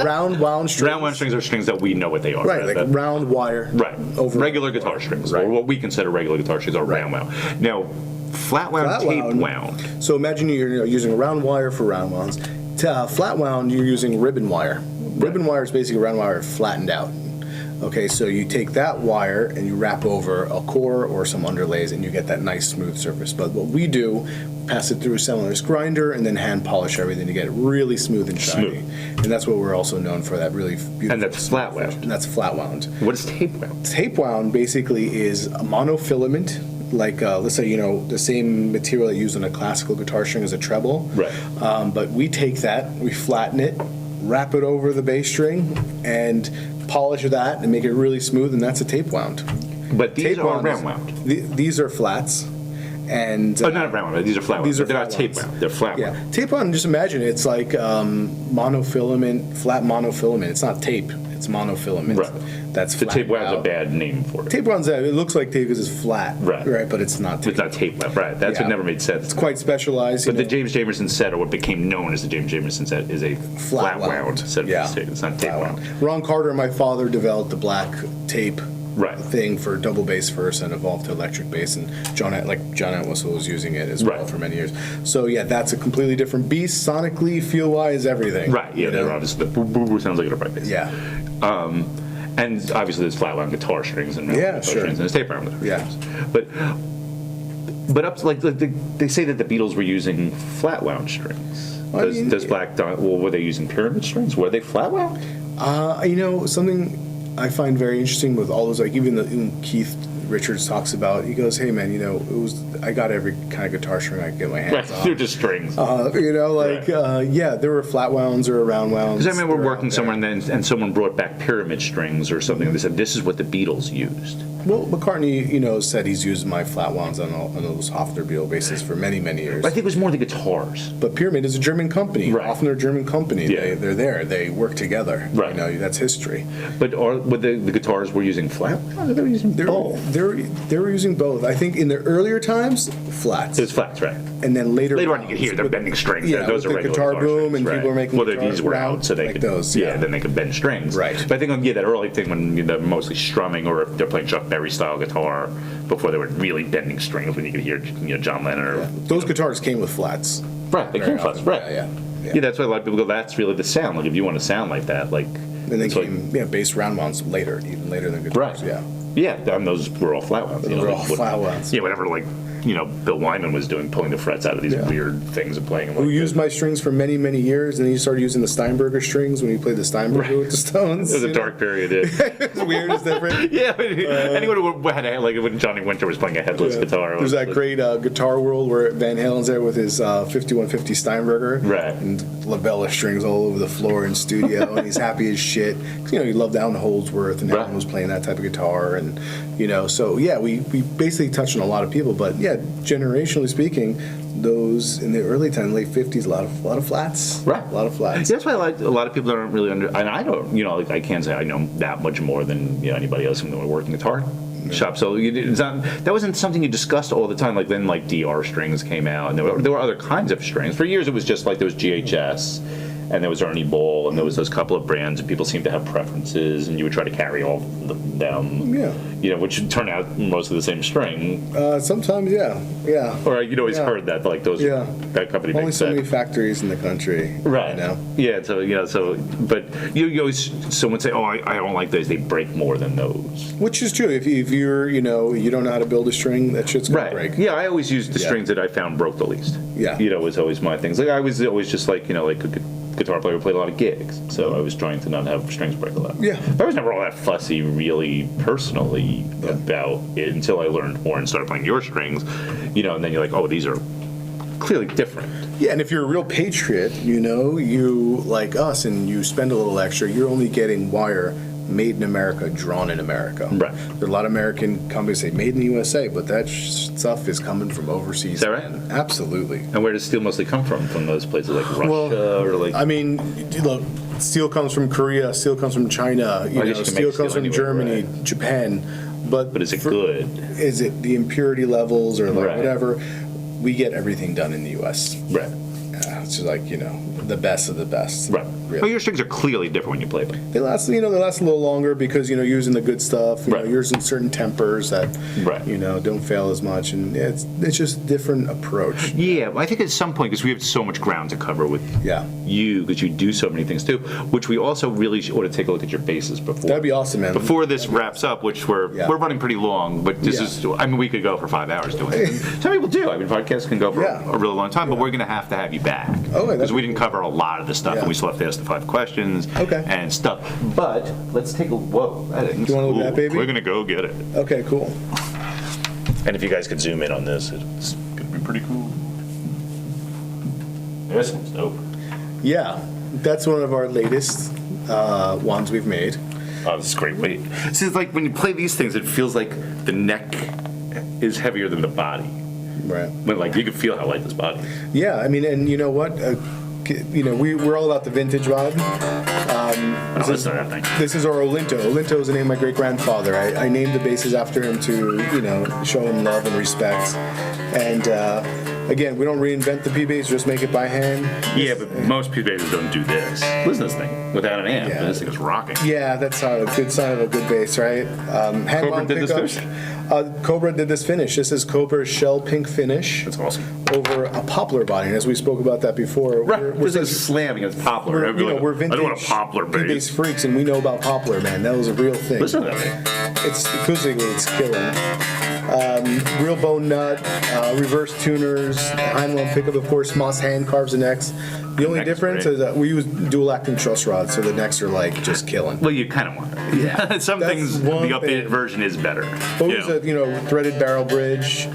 Round wound strings. Round wound strings are strings that we know what they are. Right, like That- round wire. Right. Over Regular guitar strings, Right. or what we consider regular guitar strings, are Right. round wound. Now, flat wound, Flat tape wound. wound. So imagine you're using a round wire for round wounds. Flat wound, you're using ribbon wire. Ribbon wire is basically round wire flattened out. Okay, so you take that wire and you wrap over a core or some underlays and you get that nice smooth surface. But what we do, pass it through a cellulose grinder and then hand polish everything to get it really smooth and shiny. Smooth. And that's what we're also known for, that really beautiful. And that's flat wound. And that's flat wound. What is tape wound? Tape wound basically is a monofilament, like let's say the same material that you use on a classical guitar string as a treble. Right. But we take that, we flatten it, wrap it over the bass string, and polish that and make it really smooth, and that's a tape wound. But these Tape are wound is- round wound. These are flats, and Oh, not round wound. These are flat wound. these are They're not flat tape wounds. wound. They're flat yeah, wound. tape wound. Just imagine it's like monofilament, flat monofilament. It's not tape. It's monofilament. Right. That's The tape flattened wound's a out. bad name for it. Tape wound's it looks like tape because it's flat. Right. Right, but it's not tape. It's not tape wound. Right. That's Yeah. what never made sense. It's quite specialized. But the know. James Jamerson set, or what became known as the James Jamerson set, is a flat wound set of Yeah. tape. It's not tape Flat wound. Ron Carter and my father developed the black tape Right. thing for double bass first and evolved to electric bass, and John Entwistle was using it as well Right. for many years. So yeah, that's a completely different beast, sonically, feel wise, everything. Right. Yeah. you know? They're obviously the boo boo sounds like a upright bass. Yeah. And obviously there's flat wound guitar strings and round Yeah, wound guitar sure. strings and there's tape wound guitar Yeah. strings. But up to they say that the Beatles were using flat wound strings. I mean, Does Black Diamond? Well, were they using pyramid strings? Were they flat wound? Something I find very interesting with all those, like even Keith Richards talks about, he goes, hey man, I got every kind of guitar string I could get my hands on. They're just strings. There were flat wounds or round wounds. Because I remember that were working out there. somewhere and someone brought back pyramid strings or something. And they said, this is what the Beatles used. Well, McCartney, said he's used my flat wounds on those Hofner Beatle basses for many, many years. I think it was more the guitars. But Pyramid is a German company. Right. Often a German company. Yeah. They're there. They work together. Right. That's history. But the guitars were using flat wound? Or they were using both? They were using both. I think in the earlier times, flats. It was flats, right? And then later Later on, you could hear they're with- bending strings. Yeah, Those with are the regular guitar boom, strings, and right. people are making Well, guitars these were round out, so they like could. those, Yeah, yeah. then they could bend strings. Right. But I think that early thing when they're mostly strumming, or if they're playing Chuck Berry style guitar, before they were really bending strings, when you could hear John Lennon or Those guitars came with flats. right, they Very came flats, often. right? Yeah. Yeah, that's why a lot of people go. That's really the sound. Like if you want to sound like that, like. And then it's like- came bass round wounds later, even later than guitars. Right. Yeah. Yeah, and those were all flat wounds. Those were all flat wounds. Yeah, whatever, Bill Wyman was doing, pulling the frets out of these Yeah. weird things and playing them. Who like used my strings for many, many years, and then he started using the Steinberger strings when he played the Steinberger Right. with the Stones. It was a dark period. It's weird, it's different. Yeah, anyone who had when Johnny Winter was playing a headless guitar. There's that great Guitar World where Van Halen's there with his 5150 Steinberger. Right. And labella strings all over the floor in studio, and he's happy as shit. 'Cause, he loved Alan Holdsworth, and everyone Right. was playing that type of guitar. And, so yeah, we basically touched on a lot of people. But yeah, generationally speaking, those in the early time, late 50s, a lot of flats. Right. A lot of flats. That's why a lot of people don't really and I don't, I can't say I know that much more than anybody else who worked in guitar shop. So it's not, that wasn't something you discussed all the time. Like then, DR strings came out, and there were other kinds of strings. For years, it was just like there was GHS, and there was Ernie Ball, and there was those couple of brands, and people seemed to have preferences, and you would try to carry all of them. Yeah. Which would turn out mostly the same string. Sometimes, yeah. Or you'd always Yeah. heard that, like those, Yeah. that company Only makes so that. many factories in the country. Right. You know? Yeah. So but you always someone say, oh, I don't like those. They break more than those. Which is true. If you're, you don't know how to build a string, that shit's gonna break. Yeah. I always used the Yeah. strings that I found broke the least. Yeah. Was always my things. Like I was always just like like a guitar player who played a lot of gigs, so I was trying to not have strings break a lot. Yeah. But I was never all that fussy, really, personally about it until I learned more and started playing your strings. And then you're like, oh, these are clearly different. Yeah, and if you're a real patriot, you like us, and you spend a little extra, you're only getting wire made in America, drawn in America. Right. There are a lot of American companies say made in the USA, but that stuff is coming from overseas. Is that right? Man. Absolutely. And where does steel mostly come from? From those places like Russia or like? I mean, look, steel comes from Korea, steel comes from China, steel comes from Germany, right. Japan. But is it good? Is it the impurity levels or like right. whatever? We get everything done in the U.S. Right. It's just like, the best of the best. Right. Really. Well, your strings are clearly different when you play them. They last a little longer because, you're using the good stuff. Right. You're using certain tempers that, right. Don't fail as much. And it's just different approach. Yeah, I think at some point, because we have so much ground to cover with you, because you do so many things too, which we also really ought to take a look at your bases before. That'd be awesome, man. Before this wraps up, which we're running pretty long, but this is, we could go for 5 hours doing it. Some people do. Podcasts can go for a really long time, but we're going to have you back. Okay. Because we didn't cover a lot of the stuff, and we still have to ask the 5 questions and stuff. But let's take a, whoa, that is you want to look at that, baby? We're going to go get it. Okay, cool. And if you guys could zoom in on this, it's going to be pretty cool. This one's dope. Yeah, that's one of our latest ones we've made. Oh, this is great weight. See, it's like when you play these things, it feels like the neck is heavier than the body. Right. But you can feel how light this body is. Yeah, I mean, and you know what? We're all about the vintage vibe. This is our Olinto. Olinto is the name of my great-grandfather. I named the bases after him to, show him love and respect. And again, we don't reinvent the P bass, just make it by hand. Yeah, but most P basses don't do this. Listen to this thing without an amp. Yeah. This thing is rocking. Yeah, that's a good sign of a good bass, right? Hand-wound pickups. Cobra did this finish. This is Cobra's shell pink finish. That's awesome. Over a poplar body, and as we spoke about that before, right. This is slamming against poplar. We're vintage. I don't want a poplar bass. Freaks, and we know about poplar, man. That was a real thing. Listen to that thing. It's acoustically, it's killing. Real bone nut, reverse tuners, Heinlein pickup, of course. Moss hand carves the necks. The only difference is that we use dual acting truss rods, so the necks are just killing. Well, you kind of want it. Yeah. Some things, the updated version is better. But we use a threaded barrel bridge.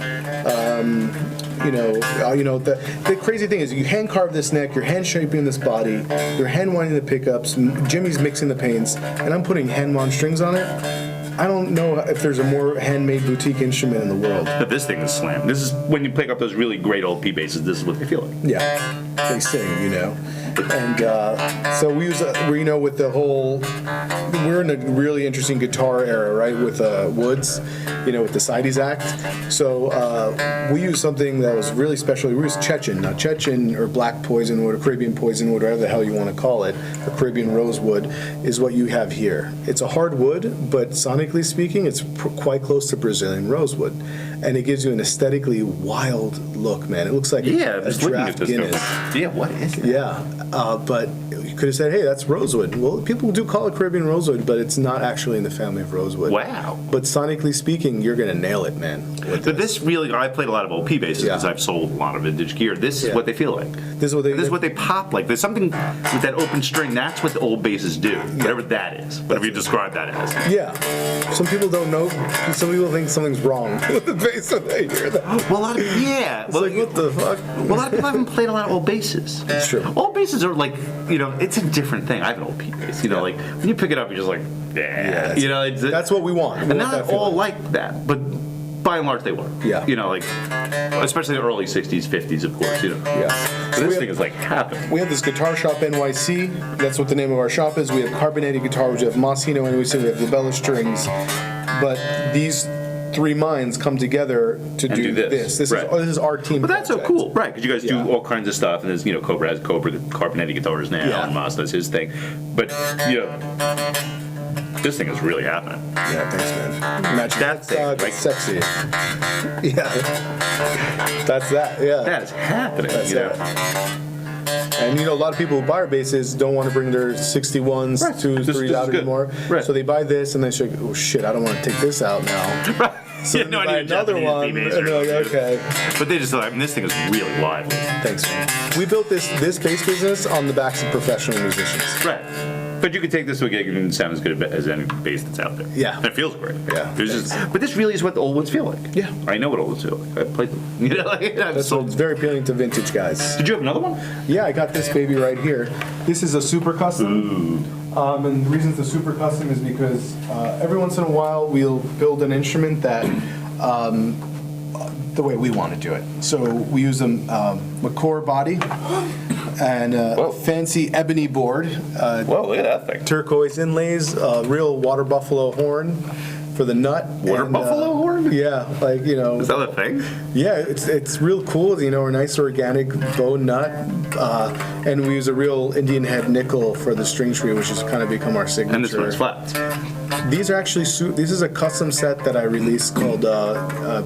The crazy thing is you hand carve this neck, you're hand shaping this body, you're hand winding the pickups, Jimmy's mixing the paints, and I'm putting hand wound strings on it. I don't know if there's a more handmade boutique instrument in the world. But this thing is slammed. This is when you pick up those really great old P basses. This is what they feel like. Yeah, they sing, and so we use with the whole. We're in a really interesting guitar era, right? With Woods, with the Sides Act. So we use something that was really special. We use Chechen. Now Chechen or black poison wood or Caribbean poison wood, whatever the hell you want to call it, or Caribbean rosewood, is what you have here. It's a hard wood, but sonically speaking, it's quite close to Brazilian rosewood, and it gives you an aesthetically wild look, man. It looks like a draft Guinness. Yeah, what is it? Yeah, but you could have said, hey, that's rosewood. Well, people do call it Caribbean rosewood, but it's not actually in the family of rosewood. Wow. But sonically speaking, you're going to nail it, man. But this really, I played a lot of old P basses because I've sold a lot of vintage gear. This is what they feel like. This is what they pop like. There's something with that open string. That's what the old basses do. Whatever that is. Whatever you describe that as. Yeah. Some people don't know. Some people think something's wrong with the bass when they hear that. Well, what the fuck? Well, a lot of people haven't played a lot of old basses. That's true. Old basses are it's a different thing. I have an old P bass. Like when you pick it up, you're just like, that's what we want. And not all like that, but by and large they were. Yeah. Especially the early 60s, 50s, of course. Yeah. So this thing is happening. We have this Guitar Shop NYC. That's what the name of our shop is. We have carbonated guitar, we have Mossino, and we have Labella strings. But these three minds come together to do this. This is our team. But that's so cool, right? Because you guys do all kinds of stuff, and there's Cobra has carbonated guitars now, and Moss does his thing. But this thing is really happening. Yeah, thanks, man. That thing, that's sexy. Yeah, that's that. Yeah, that is happening. And a lot of people who buy our basses don't want to bring their 61s, 2s, 3s out anymore. Right. So they buy this and they say, oh shit, I don't want to take this out now. Right. So they buy another one, and they're like, okay. But they just this thing is really lively. Thanks, man. We built this bass business on the backs of professional musicians. Right. But you could take this to a gig and sound as good as any bass that's out there. Yeah. And it feels great. Yeah. But this really is what the old ones feel like. Yeah. I know what old ones feel like. I played them. It's very appealing to vintage guys. Did you have another one? Yeah, I got this baby right here. This is a super custom. Ooh. And the reason it's a super custom is because every once in a while we'll build an instrument that the way we want to do it. So we use a McCore body and a fancy ebony board. Whoa, look at that thing. Turquoise inlays, real water buffalo horn for the nut. Buffalo horn? Yeah, like, Is that a thing? Yeah, it's real cool. A nice organic bone nut, and we use a real Indian head nickel for the string tree, which has kind of become our signature. And this one's flat. These are actually this is a custom set that I released called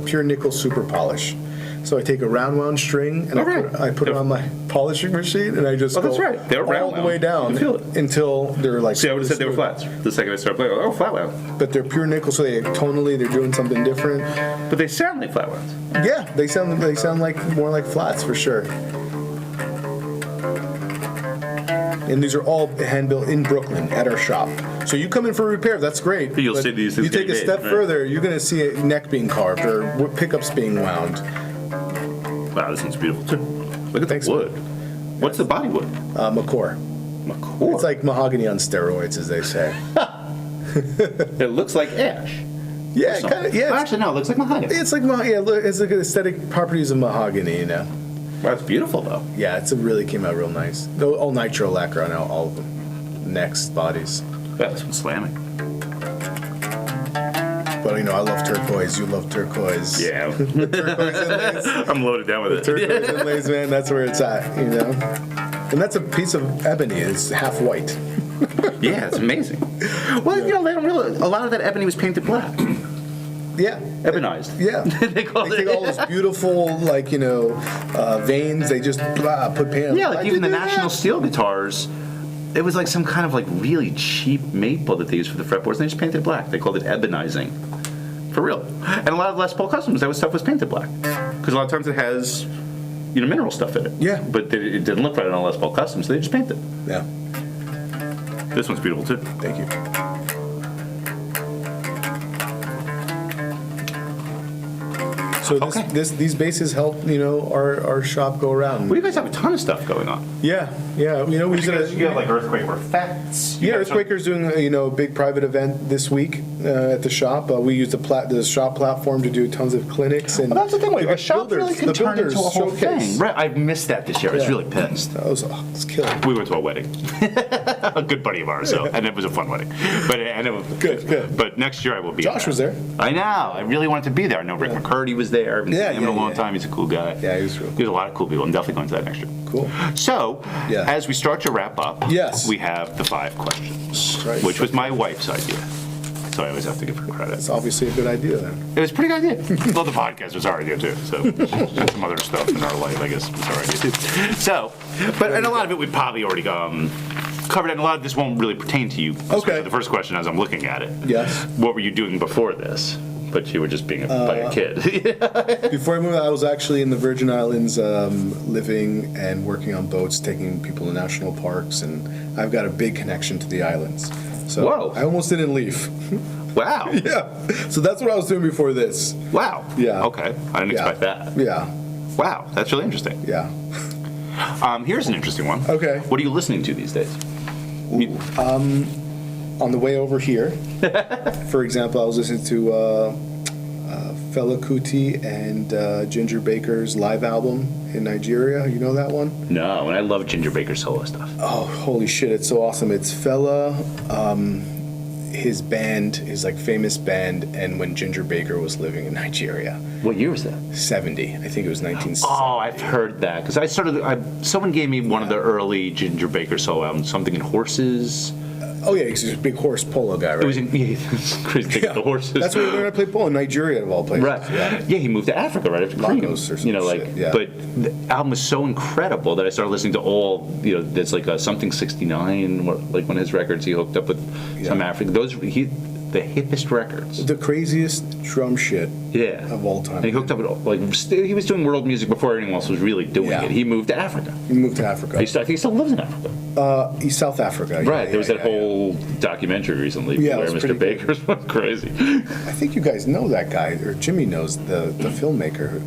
Pure Nickel Super Polish. So I take a round wound string and I put it on my polishing machine and I just that's right. They're all the way down until they're like. See, I would have said they were flats. The second I started playing, flat wound. But they're pure nickel, so tonally they're doing something different. But they sound like flat wounds. Yeah, they sound like more like flats for sure. And these are all hand built in Brooklyn at our shop. So you come in for a repair, that's great. You'll see these things. You take a step further, you're going to see a neck being carved or pickups being wound. Wow, this one's beautiful too. Look at the wood. What's the body wood? McCore. McCore. It's like mahogany on steroids, as they say. It looks like ash. Yeah, kind of. Yeah. Well, actually, no, it looks like mahogany. It's like it's like aesthetic properties of mahogany, Wow, it's beautiful though. Yeah, it really came out real nice. All nitro lacquer on all of them. Necks, bodies. Yeah, this one's slamming. But I love turquoise. You love turquoise. Yeah. Turquoise inlays. I'm loaded down with it. Turquoise inlays, man. That's where it's at. And that's a piece of ebony. It's half white. Yeah, it's amazing. Well, they don't realize a lot of that ebony was painted black. Yeah. Ebonized. Yeah. They take all those beautiful, veins. They just put paint on. Yeah, like even the National Steel guitars. It was like some kind of really cheap maple that they used for the fretboards, and they just painted it black. They called it ebonizing. For real. And a lot of Les Paul customs, that stuff was painted black. Because a lot of times it has, mineral stuff in it. Yeah. But it didn't look right on a Les Paul custom, so they just painted it. Yeah. This one's beautiful too. Thank you. So these bases help, our shop go around. Well, you guys have a ton of stuff going on. Yeah. We you have like Earthquake Effects. Yeah, Earthquaker's doing a big private event this week at the shop. We use the shop platform to do tons of clinics and. Well, that's the thing. A shop really can turn into a whole showcase. thing. Right, I've missed that this year. I was really pissed. That was killing. We went to a wedding, a good buddy of ours, and it was a fun wedding. But it was good. But next year I will be. Josh was there. I know. I really wanted to be there. I know Rick McCurdy was there. I've been seeing him in a long time. He's a cool guy. Yeah, he was real. There's a lot of cool people. I'm definitely going to that next year. Cool. So, as we start to wrap up, we have the 5 questions, which was my wife's idea. So I always have to give her credit. It's obviously a good idea then. It was a pretty good idea. Well, the podcast was our idea too. So, and some other stuff in our life, I guess, was our idea too. So, and a lot of it we've probably already covered, and a lot of this won't really pertain to you. Okay. The first question, as I'm looking at it, yes. What were you doing before this? But you were just being by a kid. Before I moved, I was actually in the Virgin Islands, living and working on boats, taking people to national parks, and I've got a big connection to the islands. So I almost didn't leave. Wow. Yeah. So that's what I was doing before this. Wow. Yeah. Okay. I didn't expect that. Yeah. Wow. That's really interesting. Yeah. Here's an interesting one. Okay. What are you listening to these days? On the way over here, for example, I was listening to Fela Kuti and Ginger Baker's live album in Nigeria. You know that one? No, and I love Ginger Baker's solo stuff. Oh, holy shit, it's so awesome. It's Fela, his band, his famous band, and when Ginger Baker was living in Nigeria. What year was that? 70. I think it was 1970. Oh, I've heard that. Because someone gave me one of the early Ginger Baker solo albums, something in Horses. Oh yeah, he's a big horse polo guy, right? It was it's crazy. The horses. That's where he learned to play polo in Nigeria, of all places. Right. Yeah, he moved to Africa right after Cream. Lagos or some shit, yeah. But the album was so incredible that I started listening to all. There's like a something 69, like one of his records. He hooked up with some African. The hippest records. The craziest drum shit. Yeah. Of all time. And he hooked up with he was doing world music before anyone else was really doing it. He moved to Africa. He moved to Africa. I think he still lives in Africa. He's South Africa. Right. There was that whole documentary recently where Mr. Baker's went crazy. I think you guys know that guy, or Jimmy knows the filmmaker.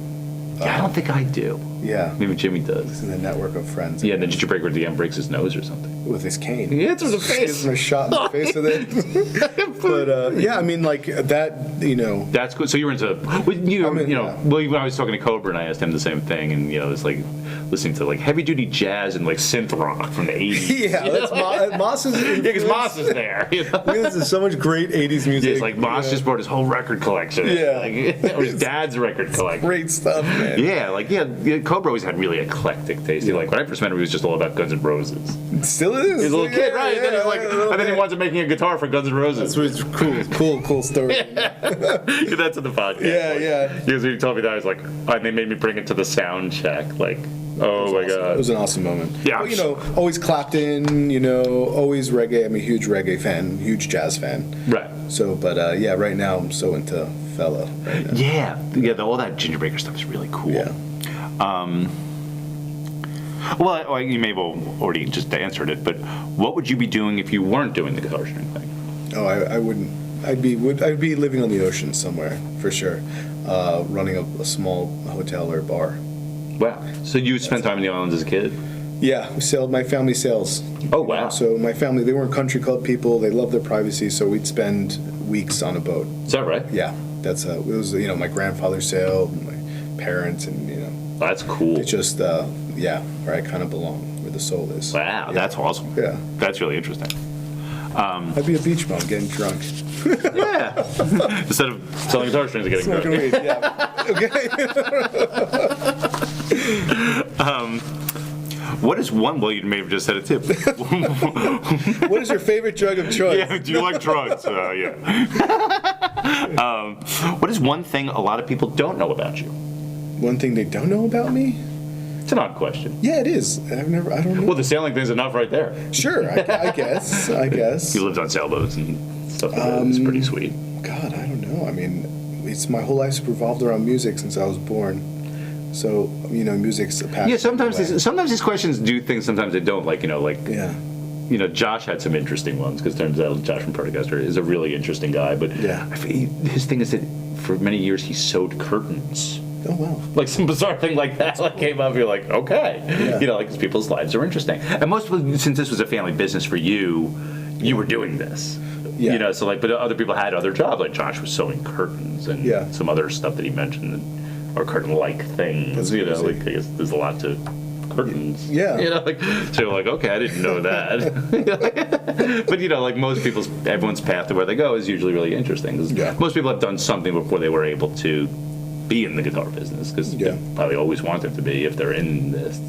Yeah, I don't think I do. Yeah. Maybe Jimmy does. He's in the network of friends. Yeah, and then Ginger Breaker at the end breaks his nose or something. With his cane. Yeah, it's in the face. Gives him a shot in the face with it. But, yeah, I mean, like, that, you know. That's good. So you were into, well, when I was talking to Cobra and I asked him the same thing, and, it's like listening to, like, heavy-duty jazz and, like, synth rock from the 80s. Yeah, that's Moss's. Yeah, because Moss is there. We listen to so much great 80s music. Yeah, it's like Moss just brought his whole record collection. Yeah. Or his dad's record collection. Great stuff, man. Yeah, Cobra always had really eclectic taste. Like, when I first met him, he was just all about Guns N' Roses. Still is. He's a little kid, right? Yeah, and then he winds up making a guitar for Guns N' Roses. That's cool story. That's in the podcast. Yeah. Because when he told me that, I was like, and they made me bring it to the sound check. Like, oh my God. It was an awesome moment. Yeah. Well, always Clapton, always reggae. I'm a huge reggae fan, huge jazz fan. Right. So, but yeah, right now I'm so into Fella. Right now. Yeah. All that Ginger Baker stuff is really cool. Yeah. Well, you may have already just answered it, but what would you be doing if you weren't doing the guitar string thing? Oh, I wouldn't. I'd be living on the ocean somewhere for sure, running a small hotel or bar. Wow. So you spent time in the islands as a kid? Yeah, my family sails. Oh, wow. So my family, they weren't country club people. They loved their privacy, so we'd spend weeks on a boat. Is that right? Yeah, it was my grandfather sailed, my parents, and That's cool. it's just where I kind of belong, where the soul is. Wow, that's awesome. Yeah. That's really interesting. I'd be a beach bum getting drunk. Yeah. Instead of selling guitar strings and getting Smoking drunk. weed, yeah. Okay. What is one? Well, you may have just said it too. What is your favorite drug of choice? Yeah. Do you like drugs? Yeah. What is one thing a lot of people don't know about you? One thing they don't know about me? It's an odd question. Yeah, it is. I don't know. Well, the sailing thing's enough right there. Sure, I guess. You lived on sailboats and stuff like that. It's pretty sweet. God, I don't know. I mean, it's my whole life's revolved around music since I was born. So, music's a passion. Yeah, sometimes these questions do things, sometimes they don't. Yeah. Josh had some interesting ones, because it turns out Josh from Protocaster is a really interesting guy. But yeah. His thing is that for many years he sewed curtains. Oh, wow. Like some bizarre thing like that came up, you're like, okay. Yeah. Because people's lives are interesting. And most people, since this was a family business for you, you were doing this. Yeah. But other people had other jobs, like Josh was sewing curtains and some other stuff that he mentioned, or curtain-like things. I guess there's a lot to curtains. Yeah. So you're like, okay, I didn't know that. But most everyone's path to where they go is usually really interesting. 'Cause most people have done something before they were able to be in the guitar business, because they probably always wanted to be if they're in this.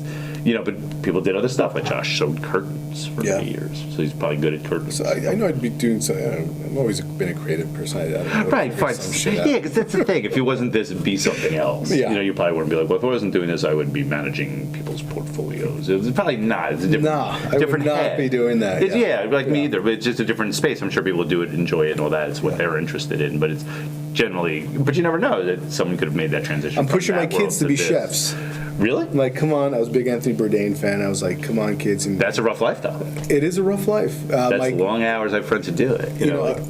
But people did other stuff. Like Josh sewed curtains for many years, so he's probably good at curtains. So I know I'd be doing so. I've always been a creative person. I don't know, Right, fine. Yeah, because that's the thing. If it wasn't this, it'd be something else. Yeah. You probably wouldn't be like, well, if I wasn't doing this, I would be managing people's portfolios. It's probably not. It's a different, I different would not head. be doing that. Me either. But it's just a different space. I'm sure people do it, enjoy it, and all that. It's what they're interested in. But it's generally, but you never know that someone could have made that transition. I'm pushing from my that world kids to be this. chefs. Really? Like, come on! I was a big Anthony Bourdain fan. I was like, come on, kids! And That's a rough life, though. it is a rough life. That's long hours I've friends to do it.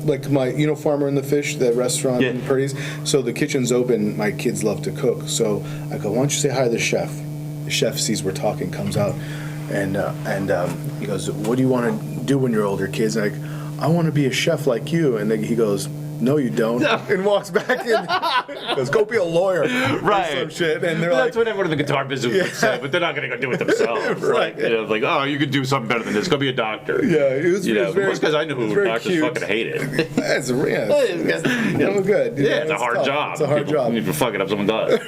Like my, Farmer and the Fish, the restaurant in Purdy's. So the kitchen's open. My kids love to cook. So I go, why don't you say hi to the chef? The chef sees we're talking, comes out, and he goes, what do you want to do when you're older, kids? And I want to be a chef like you. And then he goes, no, you don't. And walks back in. Goes, go be a lawyer. Right. Or some shit. And they're that's what everyone in the guitar business would say, but they're not going to go do it themselves. Right. Like, oh, you could do something better than this. Go be a doctor. Yeah, it was very, most guys I knew who were doctors cute. fucking hate it. That's good. It's a hard job. It's a hard job. If you fuck it up, someone does.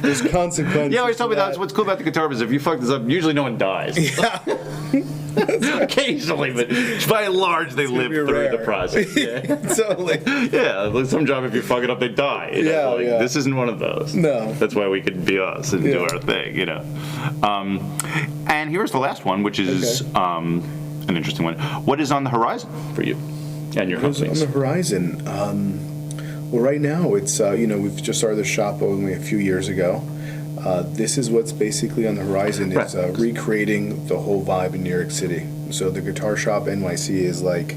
There's consequences. Yeah, always told me that's what's cool about the guitar business. If you fuck this up, usually no one dies. Yeah. Occasionally, but by and large, they live through rare. the process. Yeah. Totally. Yeah, like some job, if you fuck it up, they die. This isn't one of those. No. That's why we could be us and do our thing, And here's the last one, which is an interesting one. What is on the horizon for you and your companies? On the horizon? Well, right now, it's, we've just started the shop only a few years ago. This is what's basically on the horizon, is recreating the whole vibe in New York City. So the Guitar Shop NYC is like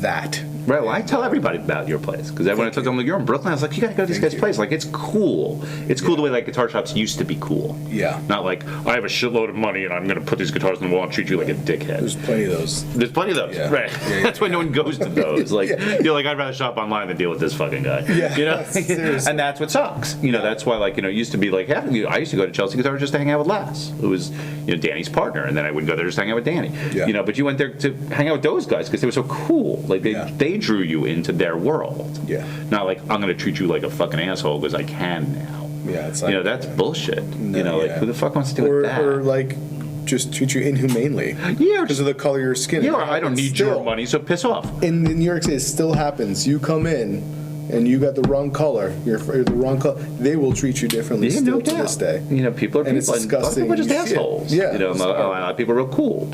that. Right. Well, I tell everybody about your place because when I told them, like, you're in Brooklyn, I was like, you got to go to these guys' place. Like, it's cool. It's cool the way like guitar shops used to be cool. Yeah. Not like I have a shitload of money and I'm going to put these guitars on the wall and treat you like a dickhead. There's plenty of those. There's plenty of those. Yeah. Right. Yeah, That's why no one goes to those. Like, you're like, I'd rather shop online than deal with this fucking guy. Yeah. You know. Seriously. And that's what sucks. You know. That's why, like, you know, it used to be like, I used to go to Chelsea Guitar just to hang out with Les, who was, you know, Danny's partner, and then I wouldn't go there just to hang out with Danny. Yeah. You know, but you went there to hang out with those guys because they were so cool. Like they drew you into their world. Yeah. Not like I'm going to treat you like a fucking asshole because I can now. Yeah. It's like, You know, that's bullshit. No, you know, like yeah. who the fuck wants to do with that? Or like just treat you inhumanely. Yeah. Because of the color of your skin. Yeah. Or I don't need your money, so piss off. In New York City, it still happens. You come in and you got the wrong color. You're the wrong color. They will treat you differently Yeah, still no to doubt. this day. You know, people are And people. it's disgusting. People are just You see it. assholes. Yeah, You know, a it's lot of people are real cool.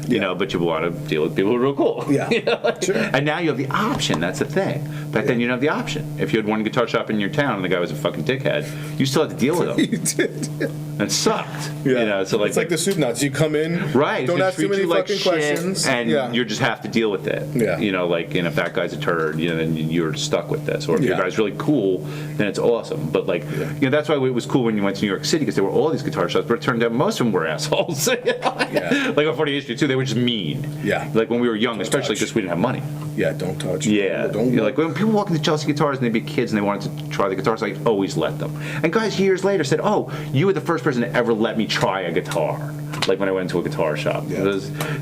You know, but you want to deal with people who are real cool. Yeah, You know, like- sure. And now you have the option. That's the thing. Back then, you didn't have the option. If you had one guitar shop in your town and the guy was a fucking dickhead, you still had to deal with him. You did. And it sucked. Yeah. You know, so like it's like the soup nuts. You come in, right. don't so ask too treat many you like fucking shit, questions, and yeah. you just have to deal with it. Yeah. You know, like, and if that guy's a turd, you know, then you're stuck with this. Or if your Yeah. guy's really cool, then it's awesome. But like, you know, that's why it was cool when you went to New York City because there were all these guitar shops, but it turned out most of them were assholes. You know? Yeah. Like on 48th Street too, they were just mean. Yeah. Like when we were young, Don't especially touch. because we didn't have money. Yeah, don't touch. Yeah. Don't You're like when people walk into Chelsea Guitars and they'd be kids and they wanted to try the guitars, I always let them. And guys years later said, "Oh, you were the first person to ever let me try a guitar." Like when I went to a guitar shop. Yeah.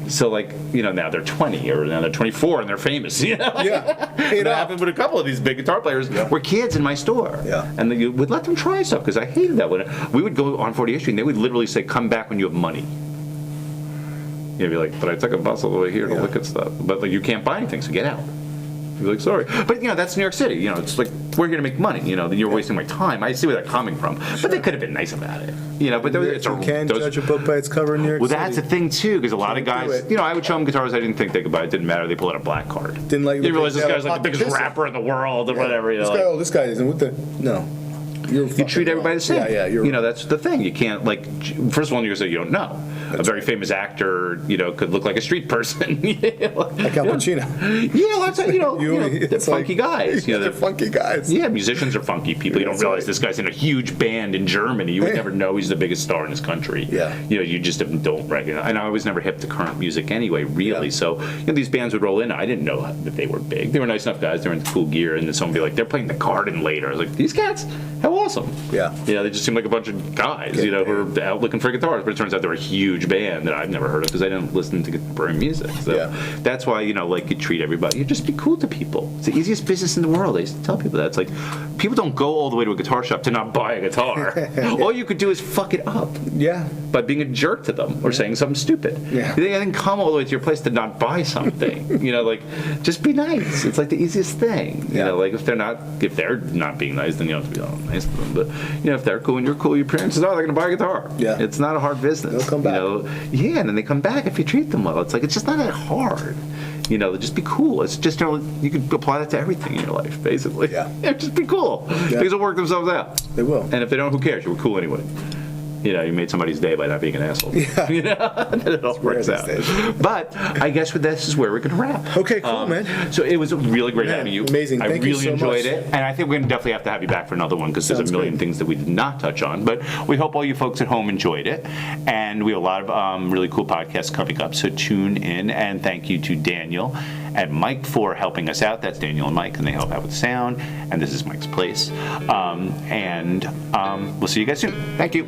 So like, you know, now they're 20 or now they're 24 and they're famous. You know? Yeah. And that happened with a couple of these big guitar players were kids in my store. Yeah. And you would let them try stuff because I hated that. When we would go on 48th Street and they would literally say, "Come back when you have money." You'd be like, "But I took a bus all the way here to look at stuff." But like, you can't buy anything, so get out. You'd be like, "Sorry." But you know, that's New York City. You know, it's like, we're here to make money. You know, then you're wasting my time. I see where they're coming from. But they could have been nice about it. You know, but it's You can't judge a book by its cover in New York well, City. that's the thing too, because a lot of Can't do guys, it. you know, I would show them guitars I didn't think they could buy. It didn't matter. They pull out a black card. Didn't like- You realize this they guy's have like the a biggest competition. rapper in the world or whatever. You know, like, this guy isn't with the no. You treat everybody the same. Yeah, you know, that's the thing. You can't like. First of all, you're saying you don't know. A very famous actor, you know, could look like a street person. like Al Pacino. Yeah, that's you know, they're it's funky guys. You know, they're funky guys. Yeah, musicians are funky people. You don't That's realize right. this guy's in a huge band in Germany. You would never know he's the biggest star in his country. Yeah. You know, you just don't recognize. And I was never hip to current music anyway, really. Yeah. So, you know, these bands would roll in. I didn't know that they were big. They were nice enough guys. They were in cool gear. And then someone would be like, they're playing the Garden later. I was like, these cats? How awesome. Yeah. You know, they just seem like a bunch of guys, you know, who are out looking for guitars. But it turns out they're a huge band that I've never heard of because I didn't listen to contemporary music. So that's why, you know, like, you treat everybody. You just be cool to people. It's the easiest business in the world. I used to tell people that. It's like, people don't go all the way to a guitar shop to not buy a guitar. All you could do is fuck it up Yeah. by being a jerk to them or saying something stupid. Yeah. They didn't come all the way to your place to not buy something. You know, like, just be nice. It's like the easiest thing. You know, like, if they're not being nice, then you don't have to be all nice to them. But, you know, if they're cool and you're cool, your parents say, "Oh, they're going to buy a guitar." Yeah. It's not a hard business. They'll come back. You know? Yeah, and then they come back if you treat them well. It's like, it's just not that hard. You know, just be cool. It's just, you know, you can apply that to everything in your life, basically. Yeah. Just be cool. Things will work themselves out. They will. And if they don't, who cares? You were cool anyway. You know, you made somebody's day by not being an asshole. Yeah. You know, and then it all works these out. days. But I guess this is where we're going to wrap. Okay, cool, man. So it was really great Yeah, having you. amazing. I Thank you really so enjoyed much. it. And I think we're going to definitely have to have you back for another one because there's Sounds a million great. things that we did not touch on. But we hope all you folks at home enjoyed it. And we have a lot of really cool podcasts coming up. So tune in. And thank you to Daniel and Mike for helping us out. That's Daniel and Mike, and they help out with sound. And this is Mike's place. We'll see you guys soon. Thank you.